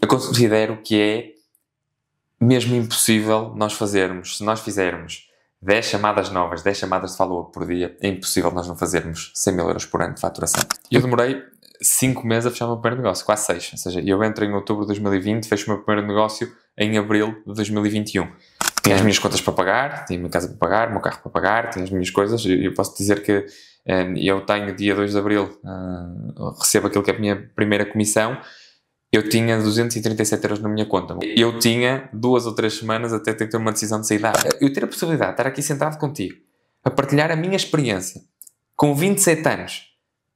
eu considero que é mesmo impossível nós fazermos, se nós fizermos 10 chamadas novas, 10 chamadas de follow-up por dia, é impossível nós não fazermos 100 mil euros por ano de faturação. Eu demorei 5 meses a fechar o meu primeiro negócio, quase 6. Ou seja, eu entro em outubro de 2020, fecho o meu primeiro negócio em abril de 2021. Tinha as minhas contas para pagar, tinha a minha casa para pagar, o meu carro para pagar, tinha as minhas coisas. Eu posso dizer que eu tenho, dia 2 de abril, recebo aquilo que é a minha primeira comissão. Eu tinha 237 euros na minha conta. Eu tinha 2 ou 3 semanas até ter que ter uma decisão de sair da área. Eu ter a possibilidade de estar aqui sentado contigo, a partilhar a minha experiência, com 27 anos,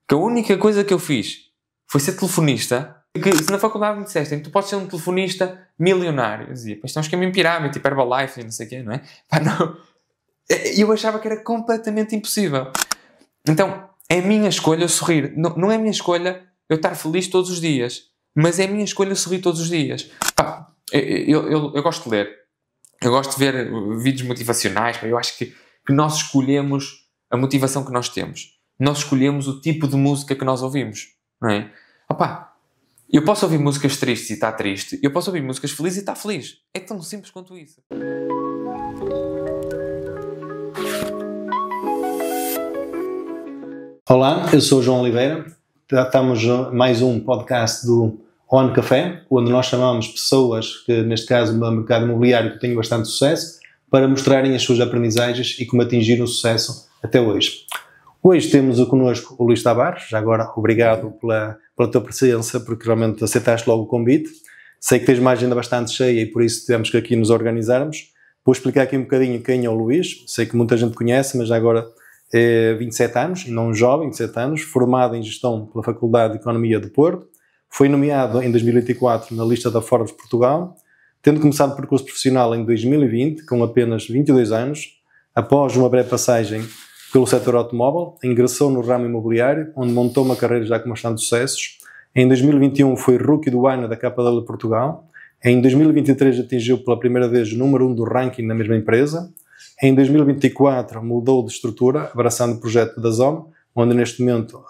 que a única coisa que eu fiz foi ser telefonista, que se na faculdade me dissessem, tu podes ser um telefonista milionário, eu dizia, isto é um esquema em pirâmide, tipo Herbalife e não sei o quê, não é? Pá, não. Eu achava que era completamente impossível. Então, é a minha escolha sorrir. Não é a minha escolha eu estar feliz todos os dias. Mas é a minha escolha sorrir todos os dias. Pá, eu gosto de ler. Eu gosto de ver vídeos motivacionais. Pá, eu acho que nós escolhemos a motivação que nós temos. Nós escolhemos o tipo de música que nós ouvimos. Não é? Pá, eu posso ouvir músicas tristes e estar triste. Eu posso ouvir músicas felizes e estar feliz. É tão simples quanto isso. Olá, eu sou o João Oliveira. Estamos mais um podcast do On Café, onde nós chamamos pessoas que, neste caso, no mercado imobiliário, que têm bastante sucesso, para mostrarem as suas aprendizagens e como atingiram o sucesso até hoje. Hoje temos connosco o Luís Tavares. Já agora, obrigado pela tua presença, porque realmente aceitaste logo o convite. Sei que tens uma agenda bastante cheia e por isso tivemos que aqui nos organizarmos. Vou explicar aqui um bocadinho quem é o Luís. Sei que muita gente conhece, mas já agora é 27 anos, ainda um jovem, 27 anos, formado em Gestão pela Faculdade de Economia de Porto. Foi nomeado em 2024 na lista da Forbes Portugal, tendo começado o percurso profissional em 2020, com apenas 22 anos. Após uma breve passagem pelo setor automóvel, ingressou no ramo imobiliário, onde montou uma carreira já com bastante sucessos. Em 2021 foi Rookie do Ano da KW Portugal. Em 2023 atingiu pela primeira vez o número 1 do ranking na mesma empresa. Em 2024 mudou de estrutura, abraçando o projeto da ZOM, onde neste momento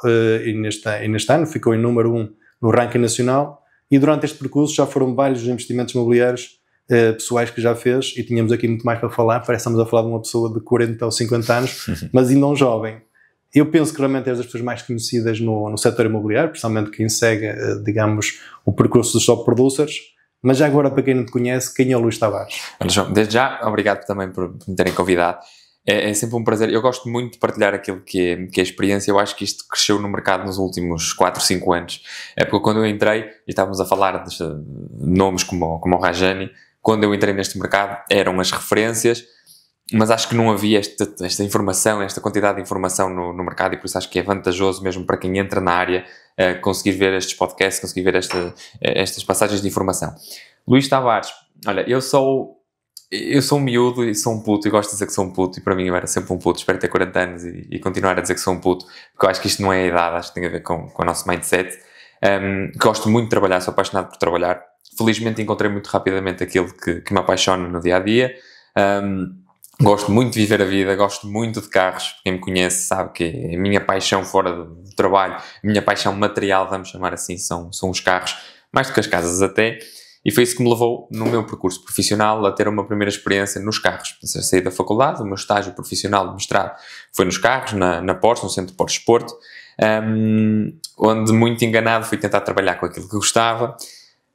e neste ano ficou em número 1 no ranking nacional, e durante este percurso já foram vários os investimentos imobiliários pessoais que já fez, e tínhamos aqui muito mais para falar. Parece que estamos a falar de uma pessoa de 40 ou 50 anos, mas ainda um jovem. Eu penso que realmente és das pessoas mais conhecidas no setor imobiliário, principalmente quem segue, digamos, o percurso dos top producers. Mas já agora, para quem não te conhece, quem é o Luís Tavares? Olha, João, desde já, obrigado também por me terem convidado. É sempre um prazer. Eu gosto muito de partilhar aquilo que é a experiência. Eu acho que isto cresceu no mercado nos últimos 4, 5 anos. É porque quando eu entrei, e estávamos a falar de nomes como o Rajani, quando eu entrei neste mercado eram as referências, mas acho que não havia esta informação, esta quantidade de informação no mercado, e por isso acho que é vantajoso mesmo para quem entra na área conseguir ver estes podcasts, conseguir ver estas passagens de informação. Luís Tavares, olha, eu sou um miúdo e sou um puto, e gosto de dizer que sou um puto, e para mim eu era sempre um puto. Espero ter 40 anos e continuar a dizer que sou um puto, porque eu acho que isto não é a idade, acho que tem a ver com o nosso mindset. Gosto muito de trabalhar, sou apaixonado por trabalhar. Felizmente encontrei muito rapidamente aquilo que me apaixona no dia-a-dia. Gosto muito de viver a vida, gosto muito de carros. Quem me conhece sabe que a minha paixão fora do trabalho, a minha paixão material, vamos chamar assim, são os carros, mais do que as casas até. E foi isso que me levou, no meu percurso profissional, a ter uma primeira experiência nos carros. Saí da faculdade, o meu estágio profissional de mestrado foi nos carros, na Porsche, no Centro de Porsche Sport, onde, muito enganado, fui tentar trabalhar com aquilo que gostava.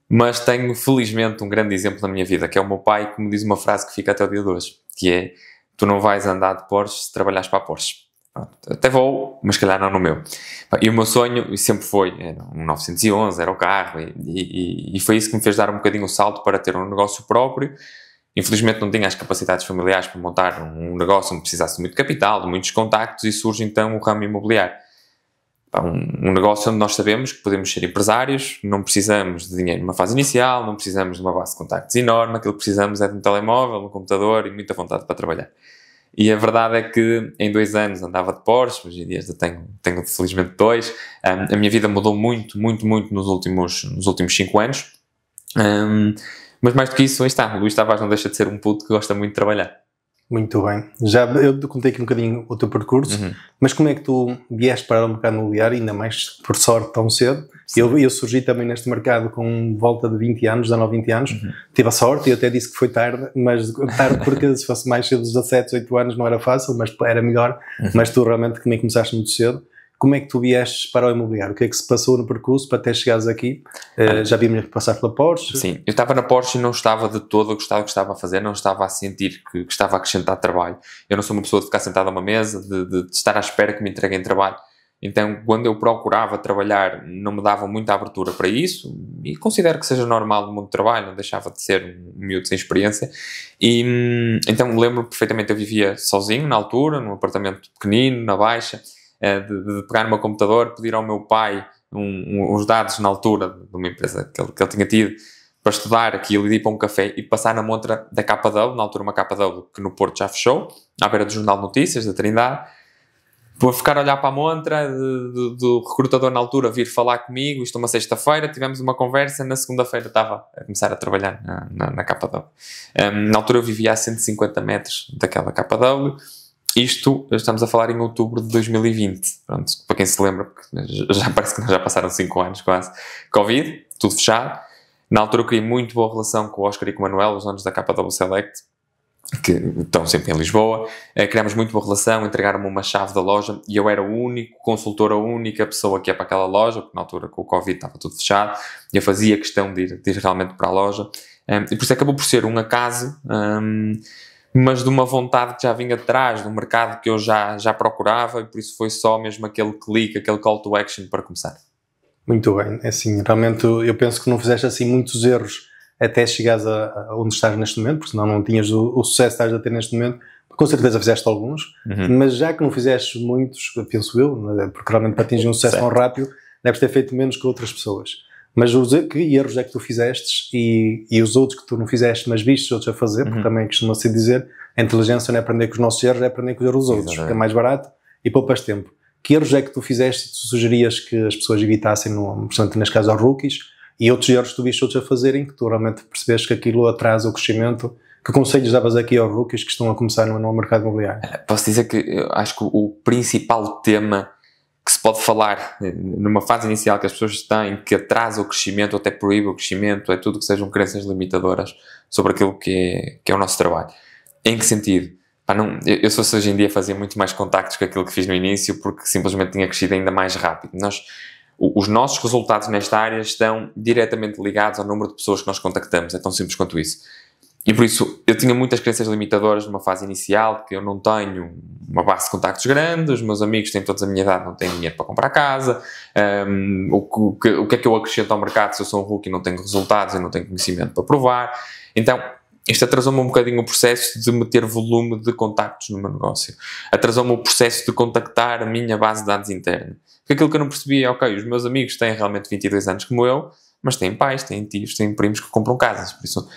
Mas tenho, felizmente, um grande exemplo na minha vida, que é o meu pai, que me diz uma frase que fica até o dia de hoje, que é: tu não vais andar de Porsche se trabalhares para a Porsche. Pronto, até vou, mas calhar não no meu. E o meu sonho sempre foi, era um 911, era o carro, e foi isso que me fez dar um bocadinho o salto para ter um negócio próprio. Infelizmente não tinha as capacidades familiares para montar um negócio onde precisasse de muito capital, de muitos contactos, e surge então o ramo imobiliário. Um negócio onde nós sabemos que podemos ser empresários, não precisamos de dinheiro numa fase inicial, não precisamos de uma base de contactos enorme, aquilo que precisamos é de um telemóvel, um computador e muita vontade para trabalhar. E a verdade é que em 2 anos andava de Porsche, hoje em dia tenho felizmente 2. A minha vida mudou muito nos últimos 5 anos. Mas mais do que isso, aí está, o Luís Tavares não deixa de ser um puto que gosta muito de trabalhar. Muito bem. Já eu contei aqui um bocadinho o teu percurso, mas como é que tu vieste para o mercado imobiliário, ainda mais por sorte tão cedo? Eu surgi também neste mercado com volta de 20 anos, 19, 20 anos. Tive a sorte, eu até disse que foi tarde, mas tarde porque se fosse mais cedo, 17, 18 anos não era fácil, mas era melhor. Mas tu realmente também começaste muito cedo. Como é que tu viestes para o imobiliário? O que é que se passou no percurso para até chegares aqui? Já vimos passar pela Porsche? Sim, eu estava na Porsche e não estava de todo a gostar do que estava a fazer, não estava a sentir que estava a acrescentar trabalho. Eu não sou uma pessoa de ficar sentada a uma mesa, de estar à espera que me entreguem trabalho. Então, quando eu procurava trabalhar, não me davam muita abertura para isso, e considero que seja normal no mundo do trabalho, não deixava de ser um miúdo sem experiência. E então, lembro perfeitamente, eu vivia sozinho na altura, num apartamento pequenino, na Baixa, de pegar no meu computador, pedir ao meu pai uns dados na altura de uma empresa que ele tinha tido para estudar aquilo e ir para um café e passar na montra da KW, na altura uma KW que no Porto já fechou, à beira do Jornal de Notícias da Trindade, por ficar a olhar para a montra do recrutador na altura vir falar comigo. Isto uma sexta-feira, tivemos uma conversa, na segunda-feira estava a começar a trabalhar na KW. Na altura eu vivia a 150 metros daquela KW. Isto, estamos a falar em outubro de 2020. Pronto, para quem se lembra, porque já parece que já passaram 5 anos quase. Covid, tudo fechado. Na altura eu criei muito boa relação com o Oscar e com o Manuel, os donos da KW Select, que estão sempre em Lisboa. Criámos muito boa relação, entregaram-me uma chave da loja e eu era o único consultor, a única pessoa que ia para aquela loja, porque na altura com o Covid estava tudo fechado, e eu fazia questão de ir realmente para a loja. E por isso acabou por ser um acaso, mas de uma vontade que já vinha de trás, de um mercado que eu já procurava, e por isso foi só mesmo aquele clique, aquele call to action para começar. Muito bem, é assim, realmente eu penso que não fizeste assim muitos erros até chegares a onde estás neste momento, porque senão não tinhas o sucesso que estás a ter neste momento. Com certeza fizeste alguns, mas já que não fizeste muitos, penso eu, porque realmente para atingir um sucesso tão rápido, deves ter feito menos que outras pessoas. Mas que erros é que tu fizeste e os outros que tu não fizeste, mas vistes outros a fazer, porque também costuma-se dizer, a inteligência não é aprender com os nossos erros, é aprender com os erros dos outros, porque é mais barato e poupas tempo. Que erros é que tu fizeste e tu sugerias que as pessoas evitassem, portanto, neste caso aos rookies, e outros erros que tu viste outros a fazerem, que tu realmente percebeste que aquilo atrasa o crescimento? Que conselhos davas aqui aos rookies que estão a começar no mercado imobiliário? Posso dizer que eu acho que o principal tema que se pode falar numa fase inicial que as pessoas têm, que atrasa o crescimento, ou até proíbe o crescimento, é tudo que sejam crenças limitadoras sobre aquilo que é o nosso trabalho. Em que sentido? Eu se fosse hoje em dia fazia muito mais contactos que aquilo que fiz no início, porque simplesmente tinha crescido ainda mais rápido. Os nossos resultados nesta área estão diretamente ligados ao número de pessoas que nós contactamos, é tão simples quanto isso. E por isso, eu tinha muitas crenças limitadoras numa fase inicial, que eu não tenho uma base de contactos grande, os meus amigos têm todos a minha idade, não têm dinheiro para comprar casa, o que é que eu acrescento ao mercado se eu sou um rookie e não tenho resultados e não tenho conhecimento para provar. Então, isto atrasou-me um bocadinho o processo de meter volume de contactos no meu negócio. Atrasou-me o processo de contactar a minha base de dados interna. Porque aquilo que eu não percebia é, ok, os meus amigos têm realmente 22 anos como eu, mas têm pais, têm tios, têm primos que compram casas. Por isso,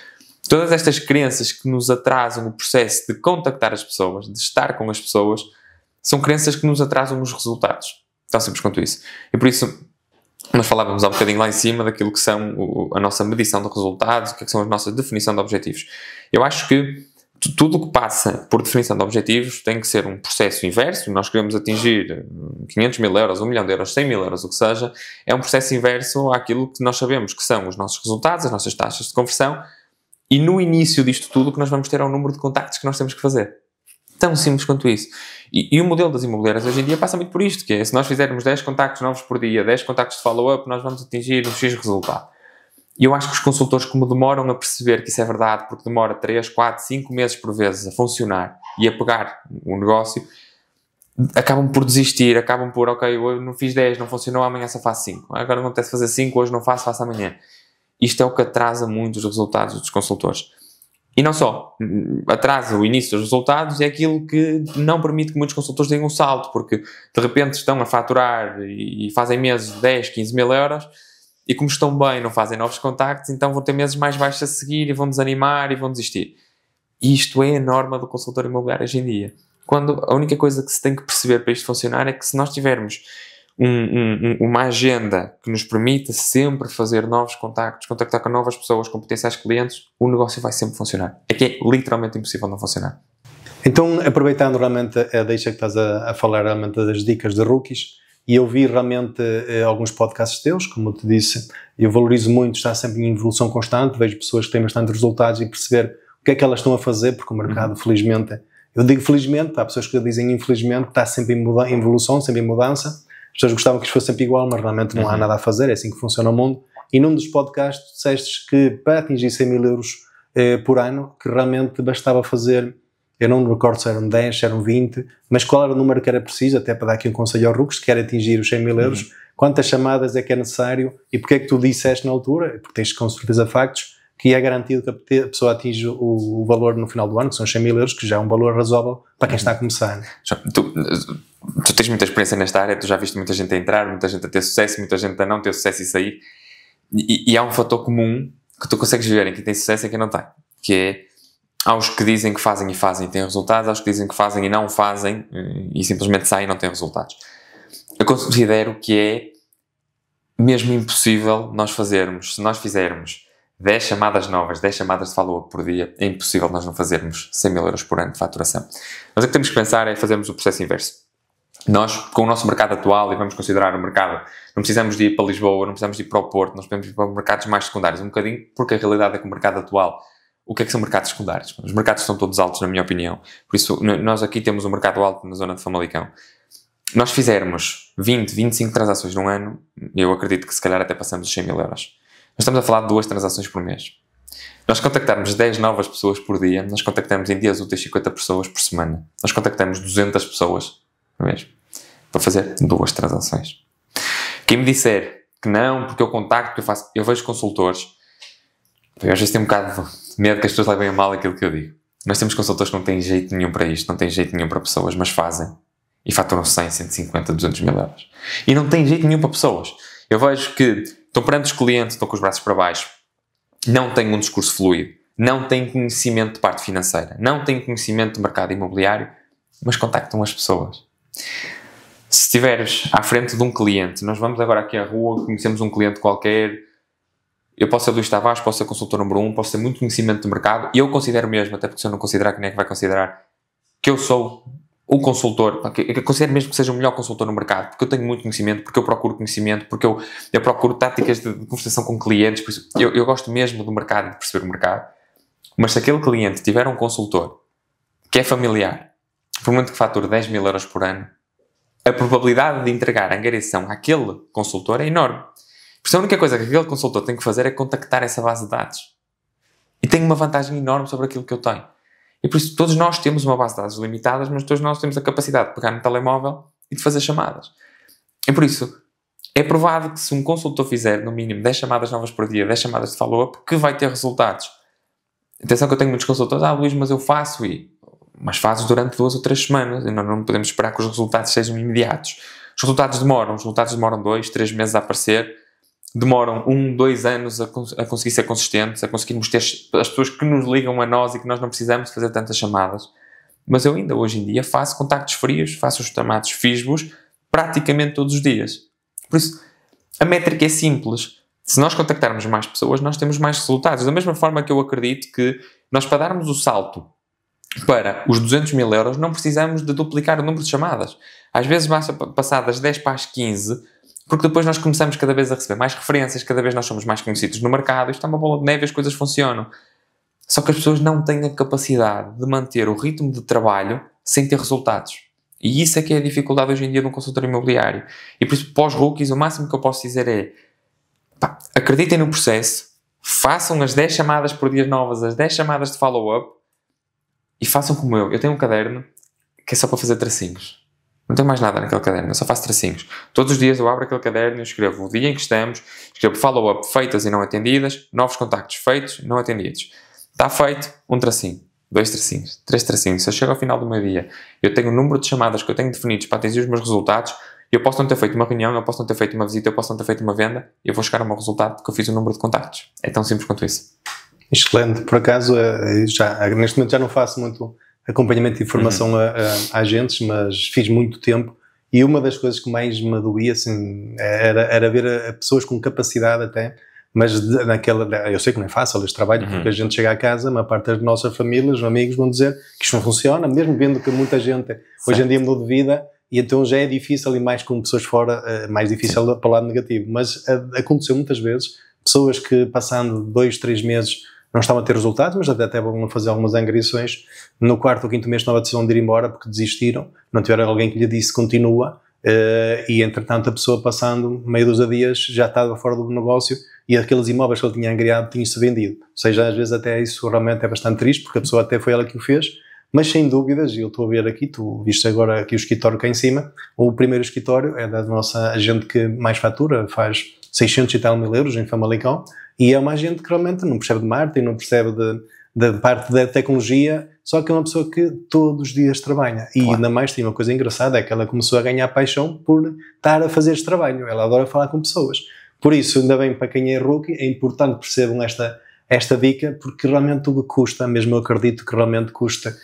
todas estas crenças que nos atrasam o processo de contactar as pessoas, de estar com as pessoas, são crenças que nos atrasam os resultados. Tão simples quanto isso. E por isso, nós falávamos há um bocadinho lá em cima daquilo que são a nossa medição de resultados, o que são a nossa definição de objetivos. Eu acho que tudo o que passa por definição de objetivos tem que ser um processo inverso. Nós queremos atingir 500 mil euros, 1 milhão de euros, 100 mil euros, o que seja. É um processo inverso àquilo que nós sabemos que são os nossos resultados, as nossas taxas de conversão. E no início disto tudo, o que nós vamos ter é o número de contactos que nós temos que fazer. Tão simples quanto isso. E o modelo das imobiliárias hoje em dia passa muito por isto, que é, se nós fizermos 10 contactos novos por dia, 10 contactos de follow-up, nós vamos atingir um X resultado. E eu acho que os consultores, como demoram a perceber que isso é verdade, porque demora 3, 4, 5 meses por vezes a funcionar e a pegar o negócio, acabam por desistir, acabam por, ok, eu não fiz 10, não funcionou, amanhã só faço 5. Agora não acontece fazer 5, hoje não faço, faço amanhã. Isto é o que atrasa muito os resultados dos consultores. E não só, atrasa o início dos resultados, é aquilo que não permite que muitos consultores deem um salto, porque de repente estão a faturar e fazem meses de 10, 15 mil euros, e como estão bem, não fazem novos contactos, então vão ter meses mais baixos a seguir e vão desanimar e vão desistir. E isto é a norma do consultor imobiliário hoje em dia. Quando a única coisa que se tem que perceber para isto funcionar é que se nós tivermos uma agenda que nos permita sempre fazer novos contactos, contactar com novas pessoas, com potenciais clientes, o negócio vai sempre funcionar. É que é literalmente impossível não funcionar. Então, aproveitando realmente a deixa que estás a falar realmente das dicas de rookies, e eu vi realmente alguns podcasts teus, como eu te disse, eu valorizo muito estar sempre em evolução constante, vejo pessoas que têm bastante resultados e perceber o que é que elas estão a fazer, porque o mercado, felizmente, eu digo felizmente, há pessoas que dizem infelizmente, está sempre em evolução, sempre em mudança, as pessoas gostavam que isto fosse sempre igual, mas realmente não há nada a fazer, é assim que funciona o mundo. E num dos podcasts disseste que para atingir 100 mil euros por ano, que realmente bastava fazer, eu não me recordo se eram 10, se eram 20, mas qual era o número que era preciso, até para dar aqui um conselho aos rookies, que quer atingir os 100 mil euros, quantas chamadas é que é necessário, e porque é que tu disseste na altura, porque tens com certeza factos, que é garantido que a pessoa atinge o valor no final do ano, que são os 100 mil euros, que já é um valor razoável para quem está a começar. Tu tens muita experiência nesta área, tu já viste muita gente a entrar, muita gente a ter sucesso, muita gente a não ter sucesso e sair, e há um fator comum que tu consegues ver em quem tem sucesso e em quem não tem, que é, há os que dizem que fazem e têm resultados, há os que dizem que fazem e não fazem e simplesmente saem e não têm resultados. Eu considero que é mesmo impossível nós fazermos, se nós fizermos 10 chamadas novas, 10 chamadas de follow-up por dia, é impossível nós não fazermos 100 mil euros por ano de faturação. Mas o que temos que pensar é fazermos o processo inverso. Nós, com o nosso mercado atual, e vamos considerar o mercado, não precisamos de ir para Lisboa, não precisamos de ir para o Porto, nós podemos ir para mercados mais secundários, um bocadinho, porque a realidade é que o mercado atual, o que é que são mercados secundários? Os mercados são todos altos, na minha opinião. Por isso, nós aqui temos um mercado alto na zona de Famalicão. Nós fizermos 20, 25 transações num ano, eu acredito que se calhar até passamos os 100 mil euros. Nós estamos a falar de 2 transações por mês. Nós contactarmos 10 novas pessoas por dia, nós contactamos em dias úteis 50 pessoas por semana. Nós contactamos 200 pessoas no mês para fazer 2 transações. Quem me disser que não, porque eu contacto, porque eu vejo consultores, eu às vezes tenho um bocado de medo que as pessoas levem a mal aquilo que eu digo. Nós temos consultores que não têm jeito nenhum para isto, não têm jeito nenhum para pessoas, mas fazem. E faturam 100, 150, 200 mil euros. E não têm jeito nenhum para pessoas. Eu vejo que estão perante os clientes, estão com os braços para baixo, não têm um discurso fluido, não têm conhecimento de parte financeira, não têm conhecimento de mercado imobiliário, mas contactam as pessoas. Se estiveres à frente de um cliente, nós vamos agora aqui à rua, conhecemos um cliente qualquer, eu posso ser Luís Tavares, posso ser consultor número 1, posso ter muito conhecimento de mercado, e eu considero mesmo, até porque se eu não considerar, quem é que vai considerar, que eu sou o consultor, eu considero mesmo que seja o melhor consultor no mercado, porque eu tenho muito conhecimento, porque eu procuro conhecimento, porque eu procuro táticas de conversação com clientes, por isso eu gosto mesmo do mercado e de perceber o mercado. Mas se aquele cliente tiver um consultor que é familiar, por muito que fature 10 mil euros por ano, a probabilidade de entregar a angariação àquele consultor é enorme. Por isso a única coisa que aquele consultor tem que fazer é contactar essa base de dados. E tem uma vantagem enorme sobre aquilo que eu tenho. E por isso todos nós temos uma base de dados limitadas, mas todos nós temos a capacidade de pegar no telemóvel e de fazer chamadas. E por isso é provado que se um consultor fizer no mínimo 10 chamadas novas por dia, 10 chamadas de follow-up, que vai ter resultados. Atenção que eu tenho muitos consultores, Luís, mas eu faço mas fazes durante 2 ou 3 semanas e nós não podemos esperar que os resultados sejam imediatos. Os resultados demoram 2, 3 meses a aparecer, demoram 1, 2 anos a conseguir ser consistentes, a conseguirmos ter as pessoas que nos ligam a nós e que nós não precisamos fazer tantas chamadas. Mas eu ainda hoje em dia faço contactos frios, faço os chamados FISBOs praticamente todos os dias. Por isso, a métrica é simples. Se nós contactarmos mais pessoas, nós temos mais resultados. Da mesma forma que eu acredito que nós, para darmos o salto para os 200 mil euros, não precisamos de duplicar o número de chamadas. Às vezes basta passar das 10 para as 15, porque depois nós começamos cada vez a receber mais referências, cada vez nós somos mais conhecidos no mercado, isto é uma bola de neve e as coisas funcionam. Só que as pessoas não têm a capacidade de manter o ritmo de trabalho sem ter resultados. E isso é que é a dificuldade hoje em dia de um consultor imobiliário. E por isso, para os rookies, o máximo que eu posso dizer é, acreditem no processo, façam as 10 chamadas por dia novas, as 10 chamadas de follow-up, e façam como eu. Eu tenho um caderno que é só para fazer tracinhos. Não tenho mais nada naquele caderno, eu só faço tracinhos. Todos os dias eu abro aquele caderno e escrevo o dia em que estamos, escrevo follow-up feitas e não atendidas, novos contactos feitos e não atendidos. Está feito, um tracinho, 2 tracinhos, 3 tracinhos. Se eu chego ao final do meu dia, eu tenho o número de chamadas que eu tenho definidos para atingir os meus resultados, eu posso não ter feito uma reunião, eu posso não ter feito uma visita, eu posso não ter feito uma venda, eu vou chegar ao meu resultado porque eu fiz o número de contactos. É tão simples quanto isso. Excelente. Por acaso, neste momento já não faço muito acompanhamento de informação a agentes, mas fiz muito tempo, e uma das coisas que mais me doía assim, era ver pessoas com capacidade até mas eu sei que não é fácil este trabalho, porque a gente chega à casa, uma parte das nossas famílias, os amigos vão dizer que isto não funciona, mesmo vendo que muita gente hoje em dia mudou de vida, e então já é difícil, e mais com pessoas fora, mais difícil para o lado negativo. Mas aconteceu muitas vezes, pessoas que passando 2, 3 meses não estavam a ter resultados, mas até vão fazer algumas angariações, no 4º ou 5º mês tomam a decisão de ir embora porque desistiram, não tiveram alguém que lhe disse continua, e entretanto a pessoa passando meio dos dias já estava fora do negócio e aqueles imóveis que ele tinha angariado tinham-se vendido. Ou seja, às vezes até isso realmente é bastante triste, porque a pessoa até foi ela que o fez, mas sem dúvidas, e eu estou a ver aqui, tu viste agora aqui o escritório cá em cima, o primeiro escritório é da nossa agente que mais fatura, faz 600 e tal mil euros em Famalicão, e é uma agente que realmente não percebe de marketing, não percebe de parte da tecnologia, só que é uma pessoa que todos os dias trabalha. E ainda mais tem uma coisa engraçada, é que ela começou a ganhar paixão por estar a fazer este trabalho. Ela adora falar com pessoas. Por isso, ainda bem para quem é rookie, é importante que percebam esta dica, porque realmente o que custa, mesmo eu acredito que realmente custa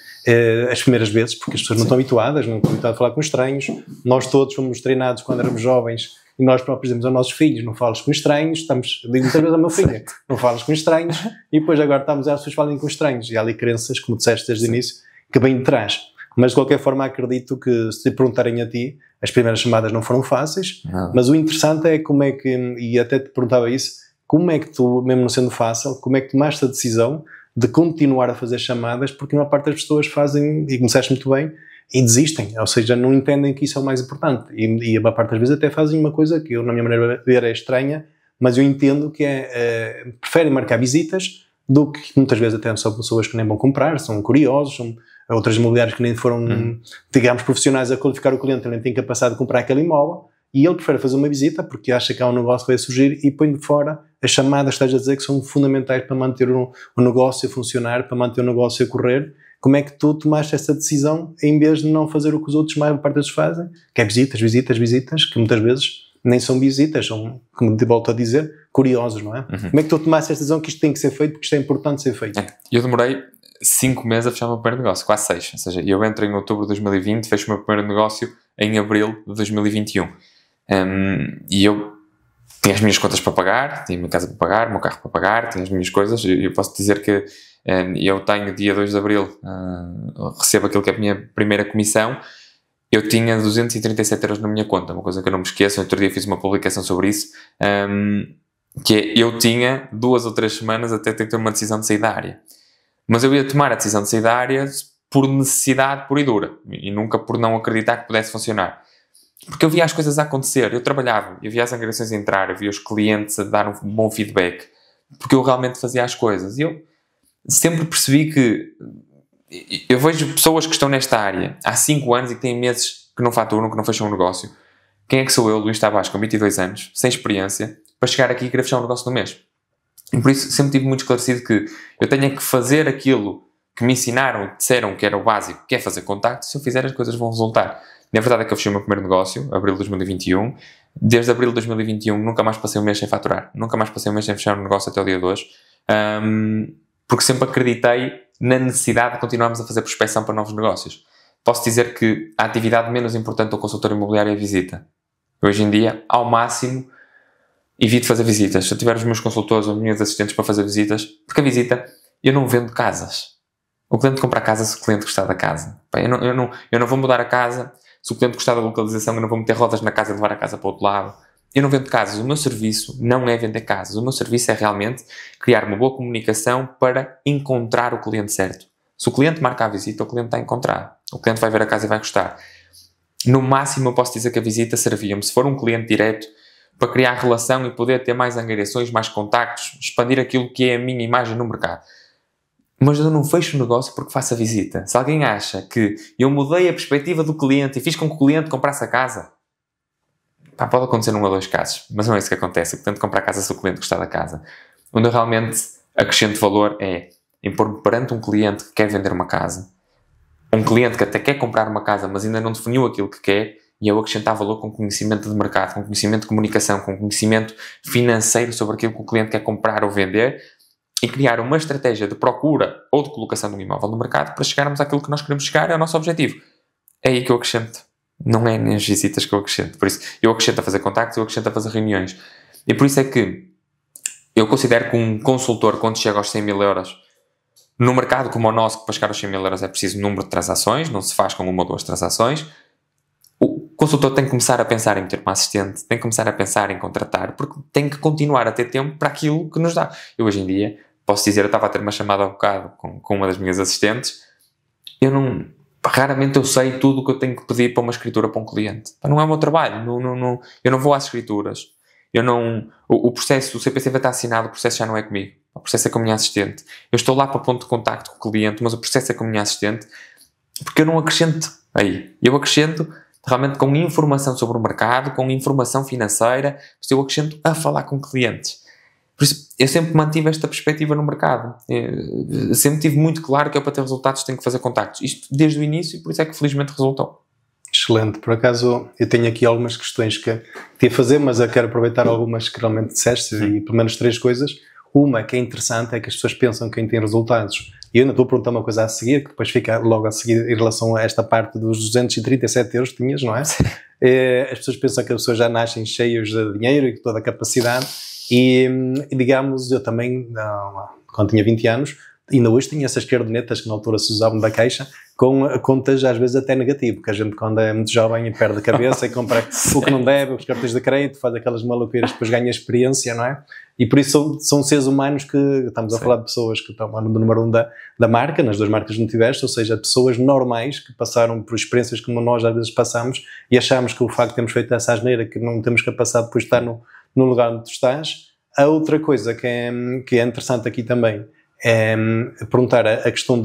as primeiras vezes, porque as pessoas não estão habituadas, não estão habituadas a falar com estranhos. Nós todos fomos treinados quando éramos jovens, e nós próprios dizemos aos nossos filhos, não falas com estranhos, digo muitas vezes ao meu filho, não falas com estranhos, e depois agora estamos a as pessoas falarem com estranhos, e há ali crenças, como disseste desde o início, que vêm de trás. Mas de qualquer forma acredito que se te perguntarem a ti, as primeiras chamadas não foram fáceis, mas o interessante é como é que, e até te perguntava isso, como é que tu, mesmo não sendo fácil, como é que tomaste a decisão de continuar a fazer chamadas, porque uma parte das pessoas fazem, e começaste muito bem, e desistem, ou seja, não entendem que isso é o mais importante, e a maior parte das vezes até fazem uma coisa que eu, na minha maneira de ver, é estranha, mas eu entendo que preferem marcar visitas do que muitas vezes até são pessoas que nem vão comprar, são curiosos, são outras imobiliárias que nem foram, digamos, profissionais a qualificar o cliente, ele nem tem capacidade de comprar aquele imóvel, e ele prefere fazer uma visita porque acha que há um negócio que vai surgir e põe de fora as chamadas, estás a dizer, que são fundamentais para manter o negócio a funcionar, para manter o negócio a correr. Como é que tu tomaste essa decisão em vez de não fazer o que os outros, mais parte deles fazem, que é visitas, que muitas vezes nem são visitas, são, como te volto a dizer, curiosos, não é? Como é que tu tomaste essa decisão que isto tem que ser feito porque isto é importante ser feito? Eu demorei 5 meses a fechar o meu primeiro negócio, quase 6. Ou seja, eu entro em outubro de 2020, fecho o meu primeiro negócio em abril de 2021. E eu tinha as minhas contas para pagar, tinha a minha casa para pagar, o meu carro para pagar, tinha as minhas coisas. Eu posso dizer que eu tenho, dia 2 de abril, recebo aquilo que é a minha primeira comissão. Eu tinha 237 euros na minha conta, uma coisa que eu não me esqueço. Outro dia fiz uma publicação sobre isso, que é, eu tinha 2 ou 3 semanas até ter uma decisão de sair da área. Mas eu ia tomar a decisão de sair da área por necessidade pura e dura, e nunca por não acreditar que pudesse funcionar. Porque eu via as coisas a acontecer, eu trabalhava, eu via as angariações a entrar, eu via os clientes a dar um bom feedback, porque eu realmente fazia as coisas. E eu sempre percebi que eu vejo pessoas que estão nesta área há 5 anos e que têm meses que não faturam, que não fecham um negócio. Quem é que sou eu, Luís Tavares, com 22 anos, sem experiência, para chegar aqui e querer fechar um negócio no mês? E por isso sempre tive muito esclarecido que eu tenho que fazer aquilo que me ensinaram, disseram que era o básico, que é fazer contacto. Se eu fizer, as coisas vão resultar. E a verdade é que eu fechei o meu primeiro negócio, abril de 2021. Desde abril de 2021 nunca mais passei um mês sem faturar. Nunca mais passei um mês sem fechar um negócio até o dia de hoje. Porque sempre acreditei na necessidade de continuarmos a fazer prospecção para novos negócios. Posso dizer que a atividade menos importante do consultor imobiliário é a visita. Hoje em dia, ao máximo, evito fazer visitas. Se eu tiver os meus consultores ou os meus assistentes para fazer visitas, porque a visita, eu não vendo casas. O cliente compra a casa se o cliente gostar da casa. Eu não vou mudar a casa. Se o cliente gostar da localização, eu não vou meter rodas na casa e levar a casa para o outro lado. Eu não vendo casas. O meu serviço não é vender casas. O meu serviço é realmente criar uma boa comunicação para encontrar o cliente certo. Se o cliente marca a visita, o cliente está encontrado. O cliente vai ver a casa e vai gostar. No máximo, eu posso dizer que a visita servia-me, se for um cliente direto, para criar relação e poder ter mais angariações, mais contactos, expandir aquilo que é a minha imagem no mercado. Mas eu não fecho o negócio porque faço a visita. Se alguém acha que eu mudei a perspectiva do cliente e fiz com que o cliente comprasse a casa, pode acontecer 1 ou 2 casos, mas não é isso que acontece. O cliente compra a casa se o cliente gostar da casa. Onde eu realmente acrescento valor é impor-me perante um cliente que quer vender uma casa, um cliente que até quer comprar uma casa, mas ainda não definiu aquilo que quer, e eu acrescentar valor com conhecimento de mercado, com conhecimento de comunicação, com conhecimento financeiro sobre aquilo que o cliente quer comprar ou vender, e criar uma estratégia de procura ou de colocação de um imóvel no mercado para chegarmos àquilo que nós queremos chegar, é o nosso objetivo. É aí que eu acrescento. Não é nas visitas que eu acrescento. Por isso, eu acrescento a fazer contactos, eu acrescento a fazer reuniões. E por isso é que eu considero que um consultor, quando chega aos 100 mil euros, no mercado como o nosso, que para chegar aos 100 mil euros é preciso número de transações, não se faz com uma ou duas transações, o consultor tem que começar a pensar em meter uma assistente, tem que começar a pensar em contratar, porque tem que continuar a ter tempo para aquilo que nos dá. Eu hoje em dia, posso dizer, eu estava a ter uma chamada há bocado com uma das minhas assistentes, raramente eu sei tudo o que eu tenho que pedir para uma escritura para um cliente. Não é o meu trabalho, eu não vou às escrituras. O processo, o CPC vai estar assinado, o processo já não é comigo. O processo é com a minha assistente. Eu estou lá para o ponto de contacto com o cliente, mas o processo é com a minha assistente, porque eu não acrescento aí. Eu acrescento realmente com informação sobre o mercado, com informação financeira, eu acrescento a falar com clientes. Por isso, eu sempre mantive esta perspectiva no mercado. Eu sempre tive muito claro que eu, para ter resultados, tenho que fazer contactos. Isto desde o início, e por isso é que felizmente resultou. Excelente. Por acaso, eu tenho aqui algumas questões que ia fazer, mas eu quero aproveitar algumas que realmente disseste, e pelo menos 3 coisas. Uma que é interessante é que as pessoas pensam que quem tem resultados, e eu ainda estou a perguntar uma coisa a seguir, que depois fica logo a seguir em relação a esta parte dos 237 euros que tinhas, não é? As pessoas pensam que as pessoas já nascem cheias de dinheiro e com toda a capacidade, e digamos, eu também, quando tinha 20 anos, ainda hoje tinha essas cadernetas que na altura se usavam da Caixa, com contas às vezes até negativo, porque a gente quando é muito jovem perde a cabeça e compra o que não deve, os cartões de crédito, faz aquelas maluqueiras, depois ganha experiência, não é? E por isso são seres humanos que, estamos a falar de pessoas que estão no número 1 da marca, nas 2 marcas que não tiveste, ou seja, pessoas normais que passaram por experiências como nós às vezes passamos e achamos que o facto de termos feito essa asneira, que não temos capacidade depois de estar no lugar onde tu estás. A outra coisa que é interessante aqui também é perguntar a questão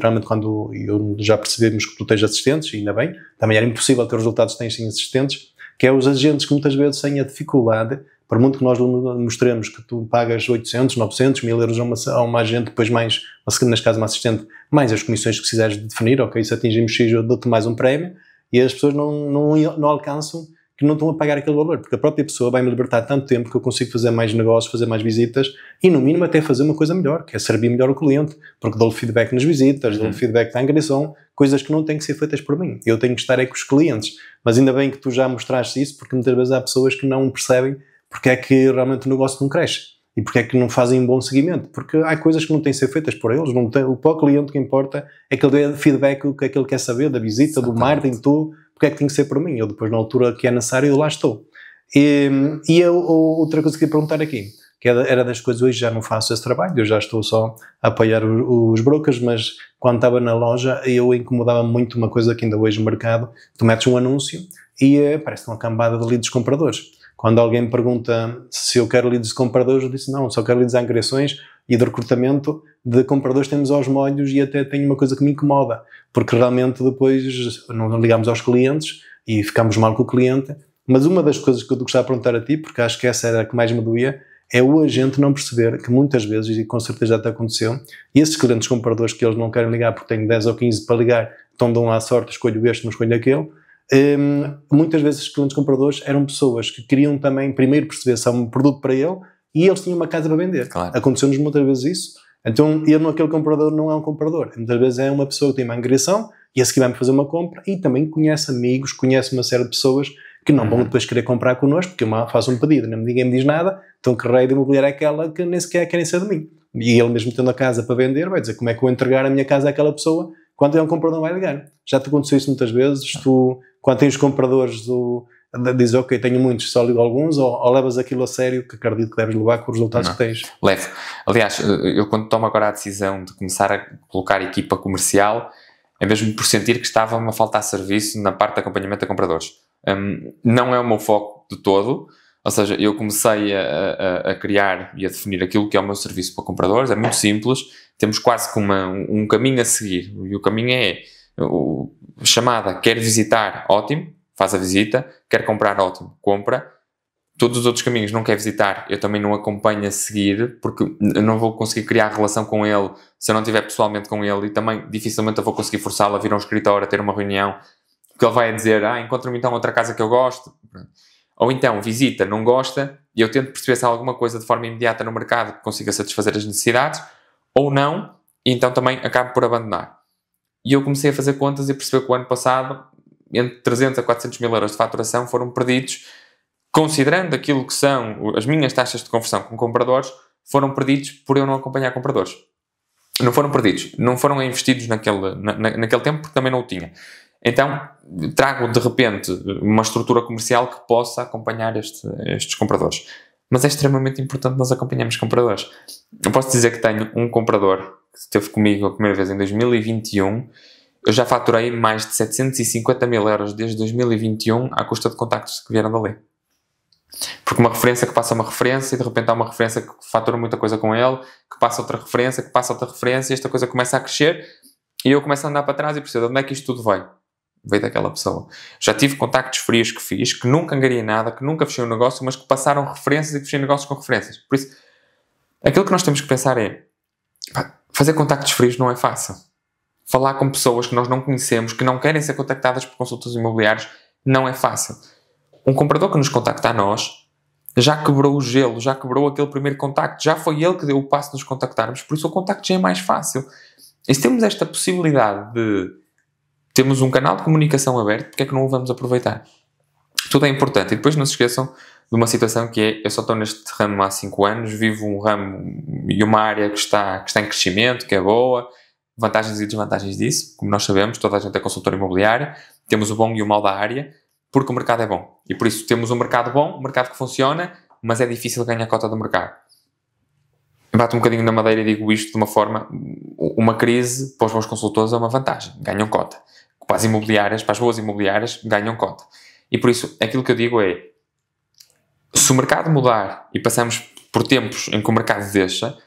realmente quando já percebemos que tu tens assistentes, e ainda bem, também era impossível ter os resultados que tens sem assistentes, que é os agentes que muitas vezes têm a dificuldade, por muito que nós mostremos que tu pagas 800, 900, 1000 euros a uma agente, depois mais, neste caso uma assistente, mais as comissões que precisares de definir, ok, se atingimos X eu dou-te mais um prémio, e as pessoas não alcançam, que não estão a pagar aquele valor, porque a própria pessoa vai-me libertar tanto tempo que eu consigo fazer mais negócios, fazer mais visitas e, no mínimo, até fazer uma coisa melhor, que é servir melhor o cliente, porque dou-lhe feedback nas visitas, dou-lhe feedback na angariação, coisas que não têm que ser feitas por mim. Eu tenho que estar aí com os clientes. Mas ainda bem que tu já mostraste isso, porque muitas vezes há pessoas que não percebem porque é que realmente o negócio não cresce e porque é que não fazem um bom seguimento, porque há coisas que não têm que ser feitas por eles, para o cliente o que importa é que ele dê feedback, o que é que ele quer saber da visita, do marketing, tudo. Porque é que tem que ser por mim? Eu depois, na altura que é necessário, eu lá estou. E outra coisa que queria perguntar aqui, que era das coisas, hoje já não faço esse trabalho, eu já estou só a apoiar os brokers, mas quando estava na loja, eu incomodava muito uma coisa que ainda hoje no mercado, tu metes um anúncio e parece uma cambada de leads compradores. Quando alguém me pergunta se eu quero leads de compradores, eu disse não, só quero leads de angariações e de recrutamento de compradores temos aos molhos, e até tenho uma coisa que me incomoda, porque realmente depois não ligamos aos clientes e ficamos mal com o cliente. Mas uma das coisas que eu gostava de perguntar a ti, porque acho que essa era a que mais me doía, é o agente não perceber que muitas vezes, e com certeza já te aconteceu, e esses clientes compradores que eles não querem ligar porque têm 10 ou 15 para ligar, então dão à sorte, escolho este, não escolho aquele. Muitas vezes os clientes compradores eram pessoas que queriam também primeiro perceber se há um produto para ele e eles tinham uma casa para vender. Claro. Aconteceu-nos muitas vezes isso. Então, aquele comprador não é um comprador. Muitas vezes é uma pessoa que tem uma angariação e a seguir vai-me fazer uma compra e também conhece amigos, conhece uma série de pessoas que não vão depois querer comprar connosco porque eu faço um pedido, ninguém me diz nada, então que raio de imobiliária é aquela que nem sequer querem ser de mim. E ele mesmo tendo a casa para vender vai dizer como é que eu vou entregar a minha casa àquela pessoa quando é um comprador vai ligar. Já te aconteceu isso muitas vezes? Tu, quando tens compradores, dizes ok, tenho muitos, só ligo alguns, ou levas aquilo a sério, que acredito que deves levar com os resultados que tens? Levo. Aliás, eu quando tomo agora a decisão de começar a colocar equipa comercial, é mesmo por sentir que estava-me a faltar serviço na parte de acompanhamento a compradores. Não é o meu foco de todo, ou seja, eu comecei a criar e a definir aquilo que é o meu serviço para compradores, é muito simples, temos quase que um caminho a seguir, e o caminho é chamada, quer visitar, ótimo, faz a visita, quer comprar, ótimo, compra. Todos os outros caminhos não quer visitar, eu também não acompanho a seguir, porque eu não vou conseguir criar relação com ele se eu não estiver pessoalmente com ele, e também dificilmente eu vou conseguir forçá-lo a vir a um escritório, a ter uma reunião, porque ele vai dizer, encontra-me então outra casa que eu gosto. Ou então visita, não gosta, e eu tento perceber se há alguma coisa de forma imediata no mercado que consiga satisfazer as necessidades, ou não, e então também acabo por abandonar. E eu comecei a fazer contas e perceber que o ano passado, entre 300 a 400 mil euros de faturação foram perdidos considerando aquilo que são as minhas taxas de conversão com compradores, foram perdidos por eu não acompanhar compradores. Não foram perdidos, não foram investidos naquele tempo, porque também não o tinha. Então, trago de repente uma estrutura comercial que possa acompanhar estes compradores. Mas é extremamente importante nós acompanharmos compradores. Eu posso dizer que tenho um comprador que esteve comigo a primeira vez em 2021. Eu já faturei mais de 750 mil euros desde 2021 à custa de contactos que vieram dali. Porque uma referência que passa uma referência e de repente há uma referência que fatura muita coisa com ele, que passa outra referência, e esta coisa começa a crescer e eu começo a andar para trás e percebo de onde é que isto tudo veio. Veio daquela pessoa. Já tive contactos frios que fiz, que nunca angariei nada, que nunca fechei um negócio, mas que passaram referências e que fechei negócios com referências. Por isso, aquilo que nós temos que pensar é, fazer contactos frios não é fácil. Falar com pessoas que nós não conhecemos, que não querem ser contactadas por consultores imobiliários, não é fácil. Um comprador que nos contacta a nós já quebrou o gelo, já quebrou aquele primeiro contacto, já foi ele que deu o passo de nos contactarmos, por isso o contacto já é mais fácil. E se temos esta possibilidade de termos um canal de comunicação aberto, porque é que não o vamos aproveitar? Tudo é importante. E depois não se esqueçam de uma situação que é, eu só estou neste ramo há 5 anos, vivo um ramo e uma área que está em crescimento, que é boa, vantagens e desvantagens disso, como nós sabemos, toda a gente é consultor imobiliário, temos o bom e o mau da área, porque o mercado é bom. E por isso temos um mercado bom, um mercado que funciona, mas é difícil ganhar cota do mercado. Bato um bocadinho na madeira e digo isto de uma forma, uma crise para os bons consultores é uma vantagem, ganham cota. Para as imobiliárias, para as boas imobiliárias, ganham cota. E por isso, aquilo que eu digo é, se o mercado mudar e passamos por tempos em que o mercado deixa,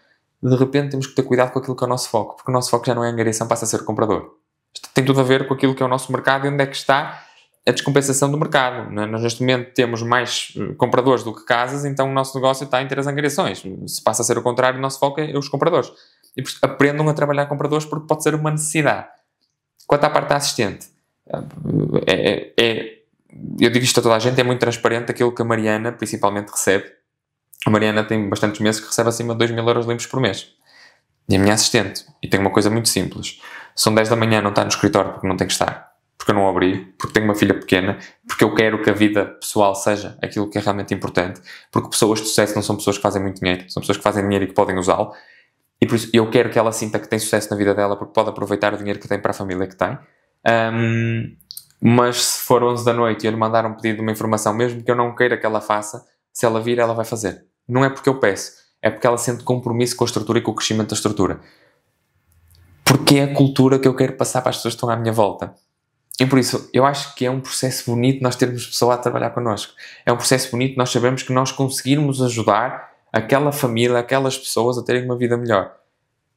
de repente temos que ter cuidado com aquilo que é o nosso foco, porque o nosso foco já não é a angariação, passa a ser o comprador. Isto tem tudo a ver com aquilo que é o nosso mercado e onde é que está a descompensação do mercado. Nós neste momento temos mais compradores do que casas, então o nosso negócio está em ter as angariações. Se passa a ser o contrário, o nosso foco é os compradores. E aprendam a trabalhar compradores porque pode ser uma necessidade. Quanto à parte da assistente, eu digo isto a toda a gente, é muito transparente aquilo que a Mariana principalmente recebe. A Mariana tem bastantes meses que recebe acima de 2.000 euros limpos por mês. E a minha assistente, e tem uma coisa muito simples, são 10 da manhã, não está no escritório porque não tem que estar, porque eu não abri, porque tenho uma filha pequena, porque eu quero que a vida pessoal seja aquilo que é realmente importante, porque pessoas de sucesso não são pessoas que fazem muito dinheiro, são pessoas que fazem dinheiro e que podem usá-lo, e por isso eu quero que ela sinta que tem sucesso na vida dela porque pode aproveitar o dinheiro que tem para a família que tem. Mas se for 11 da noite e eu lhe mandar um pedido de uma informação, mesmo que eu não queira que ela faça, se ela vir, ela vai fazer. Não é porque eu peço, é porque ela sente compromisso com a estrutura e com o crescimento da estrutura. Porque é a cultura que eu quero passar para as pessoas que estão à minha volta. E por isso, eu acho que é um processo bonito nós termos pessoa a trabalhar connosco. É um processo bonito nós sabemos que nós conseguirmos ajudar aquela família, aquelas pessoas a terem uma vida melhor.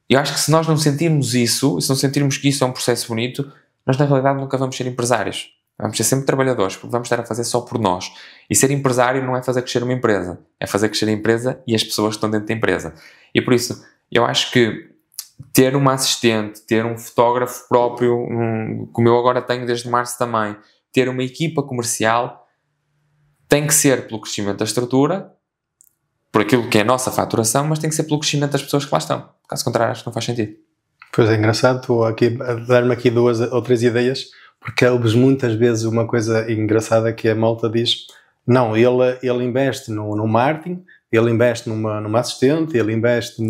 Eu acho que se nós não sentirmos isso, e se não sentirmos que isso é um processo bonito, nós na realidade nunca vamos ser empresários. Vamos ser sempre trabalhadores, porque vamos estar a fazer só por nós. E ser empresário não é fazer crescer uma empresa, é fazer crescer a empresa e as pessoas que estão dentro da empresa. E por isso, eu acho que ter uma assistente, ter um fotógrafo próprio, como eu agora tenho desde março também, ter uma equipa comercial, tem que ser pelo crescimento da estrutura, por aquilo que é a nossa faturação, mas tem que ser pelo crescimento das pessoas que lá estão. Caso contrário, acho que não faz sentido. Pois é, engraçado, estou aqui a dar-me aqui 2 ou 3 ideias, porque ouves muitas vezes uma coisa engraçada que a malta diz, não, ele investe no marketing, ele investe numa assistente, ele investe